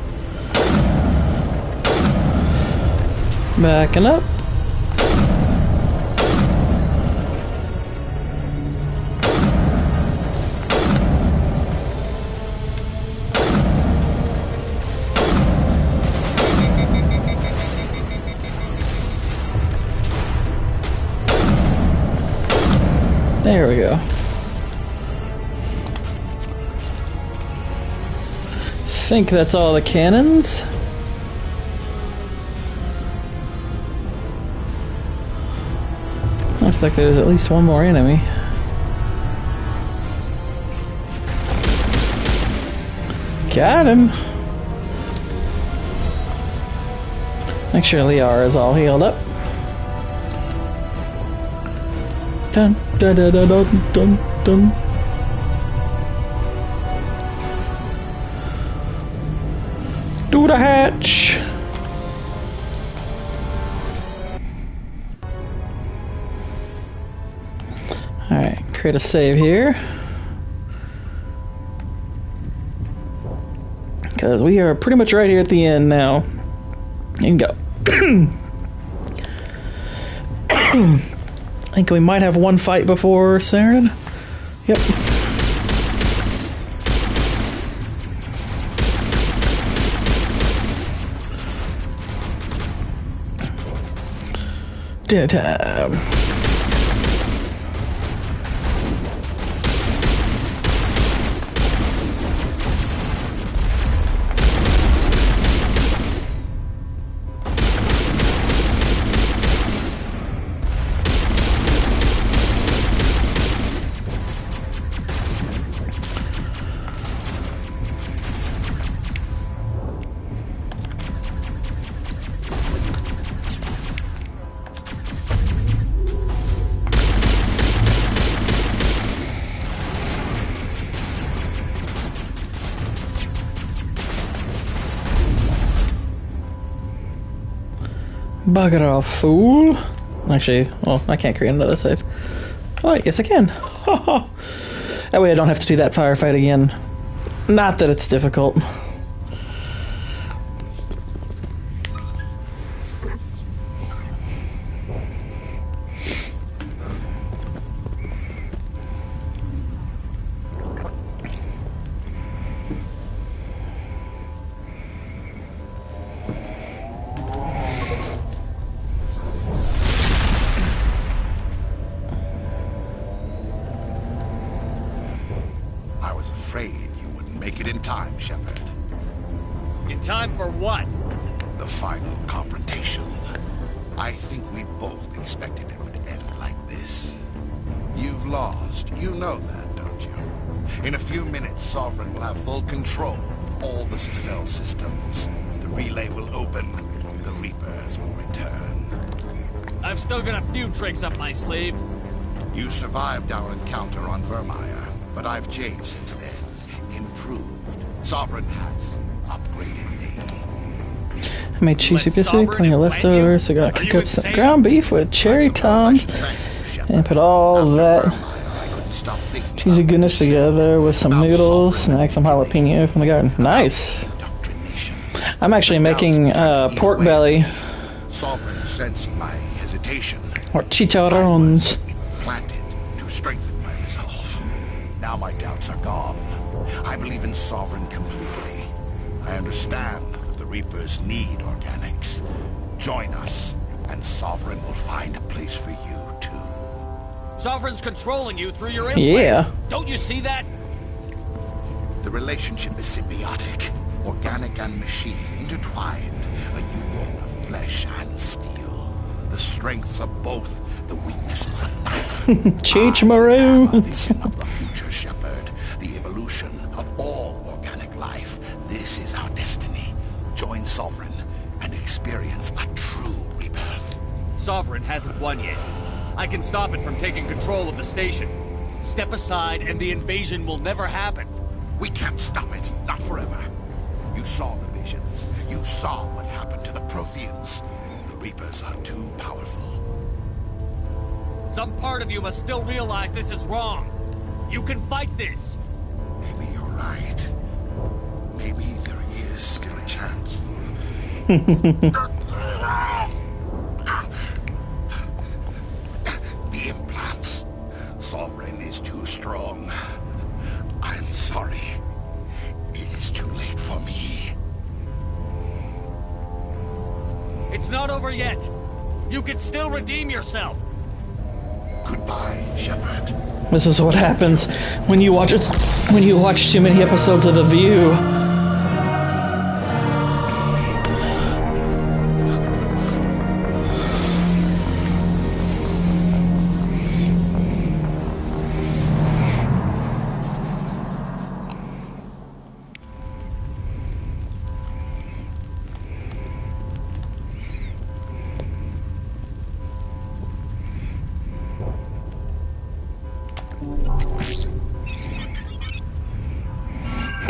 S1: Backing up. There we go. I think that's all the cannons. Looks like there's at least one more enemy. Got him. Make sure Liara is all healed up. Dun dun dun dun dun dun dun. Do the hatch! Alright, create a save here. Because we are pretty much right here at the end now. You can go. I think we might have one fight before Saren. Yep. Dinner time. Bugger off, fool. Actually, well, I can't create another save. Oh, yes I can. That way I don't have to do that firefight again. Not that it's difficult.
S11: Afraid you wouldn't make it in time, Shepard.
S2: In time for what?
S11: The final confrontation. I think we both expected it would end like this. You've lost. You know that, don't you? In a few minutes, Sovereign will have full control of all the Citadel systems. The relay will open. The Reapers will return.
S2: I've still got a few tricks up my sleeve.
S11: You survived our encounter on Vermeer, but I've changed since then. Improved. Sovereign has upgraded me.
S1: I made cheesy biscuit, plenty of leftovers, so gotta cook up some ground beef with cherry toms, and put all that
S11: and stop thinking
S1: Cheesy goodness together with some noodles, snack some jalapeno from the garden. Nice. I'm actually making pork belly.
S11: Sovereign sensed my hesitation.
S1: Or chicharrones.
S11: Planted to strengthen my resolve. Now my doubts are gone. I believe in Sovereign completely. I understand that the Reapers need organics. Join us, and Sovereign will find a place for you, too.
S2: Sovereign's controlling you through your implants.
S1: Yeah.
S2: Don't you see that?
S11: The relationship is symbiotic. Organic and machine intertwined. A union of flesh and steel. The strengths of both, the weaknesses of neither.
S1: Cheech Maroons.
S11: The future, Shepard. The evolution of all organic life. This is our destiny. Join Sovereign and experience a true rebirth.
S2: Sovereign hasn't won yet. I can stop it from taking control of the station. Step aside and the invasion will never happen.
S11: We can't stop it. Not forever. You saw the visions. You saw what happened to the Protheans. The Reapers are too powerful.
S2: Some part of you must still realize this is wrong. You can fight this.
S11: Maybe you're right. Maybe there is still a chance for... The implants. Sovereign is too strong. I'm sorry. It is too late for me.
S2: It's not over yet. You can still redeem yourself.
S11: Goodbye, Shepard.
S1: This is what happens when you watch too many episodes of The View.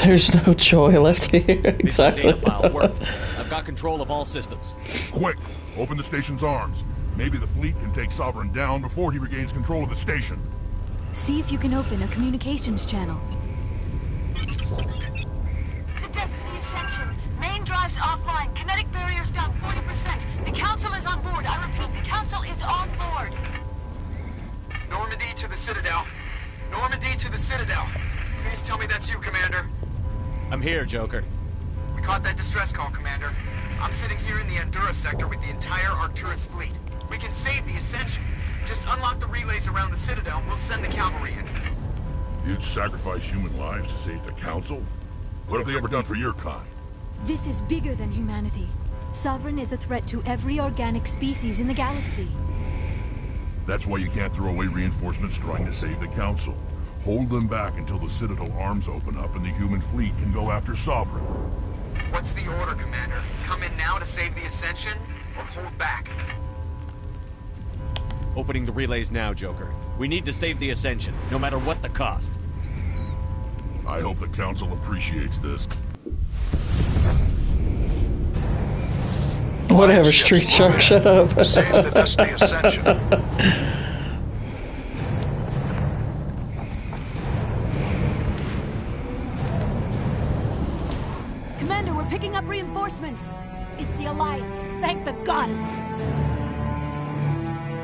S1: There's no joy left here. Exactly.
S2: I've got control of all systems.
S21: Quick! Open the station's arms. Maybe the fleet can take Sovereign down before he regains control of the station.
S4: See if you can open a communications channel.
S18: The Destiny Ascension. Main drives offline. Kinetic barriers down 40%. The Council is on board. I repeat, the Council is on board.
S9: Normandy to the Citadel. Normandy to the Citadel. Please tell me that's you, Commander.
S2: I'm here, Joker.
S9: We caught that distress call, Commander. I'm sitting here in the Endura sector with the entire Arcturus fleet. We can save the Ascension. Just unlock the relays around the Citadel and we'll send the cavalry in.
S21: You'd sacrifice human lives to save the Council? What have they ever done for your kind?
S4: This is bigger than humanity. Sovereign is a threat to every organic species in the galaxy.
S21: That's why you can't throw away reinforcements trying to save the Council. Hold them back until the Citadel arms open up and the human fleet can go after Sovereign.
S9: What's the order, Commander? Come in now to save the Ascension, or hold back?
S2: Opening the relays now, Joker. We need to save the Ascension, no matter what the cost.
S21: I hope the Council appreciates this.
S1: Whatever, Street Shark, shut up.
S11: Save the Destiny Ascension.
S4: Commander, we're picking up reinforcements. It's the Alliance. Thank the goddess.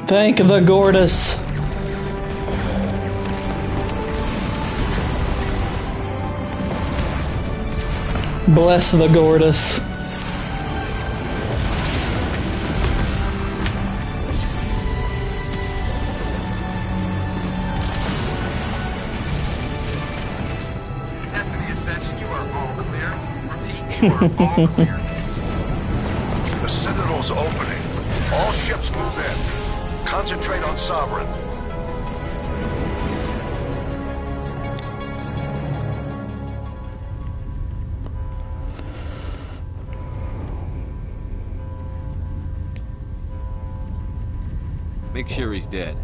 S1: Thank the goddess. Bless the goddess.
S9: Destiny Ascension, you are all clear. Repeat, you are all clear.
S11: The Citadel's opening. All ships move in. Concentrate on Sovereign.
S2: Make sure he's dead.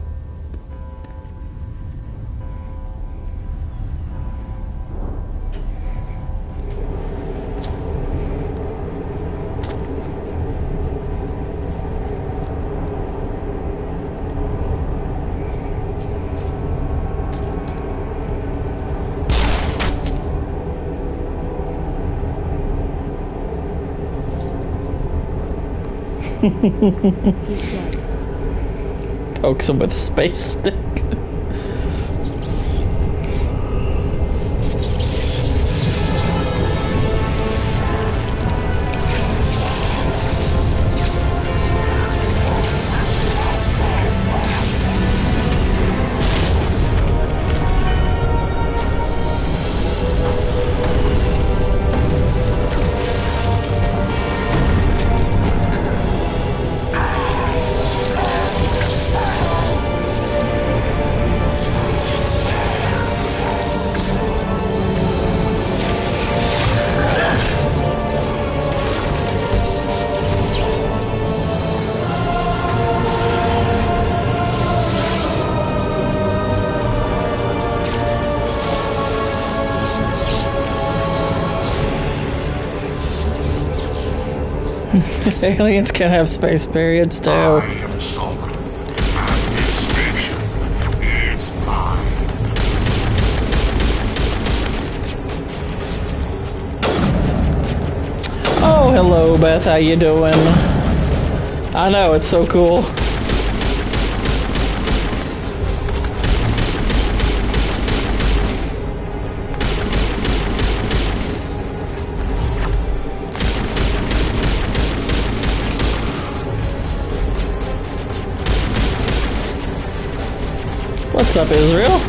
S4: He's dead.
S1: Pokes him with space stick. Aliens can have space periods too.
S11: I am sovereign, and this station is mine.
S1: Oh, hello, Beth. How you doing? I know, it's so cool. What's up, Israel?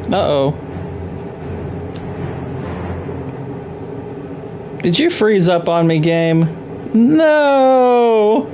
S1: Uh-oh. Did you freeze up on me, game? No!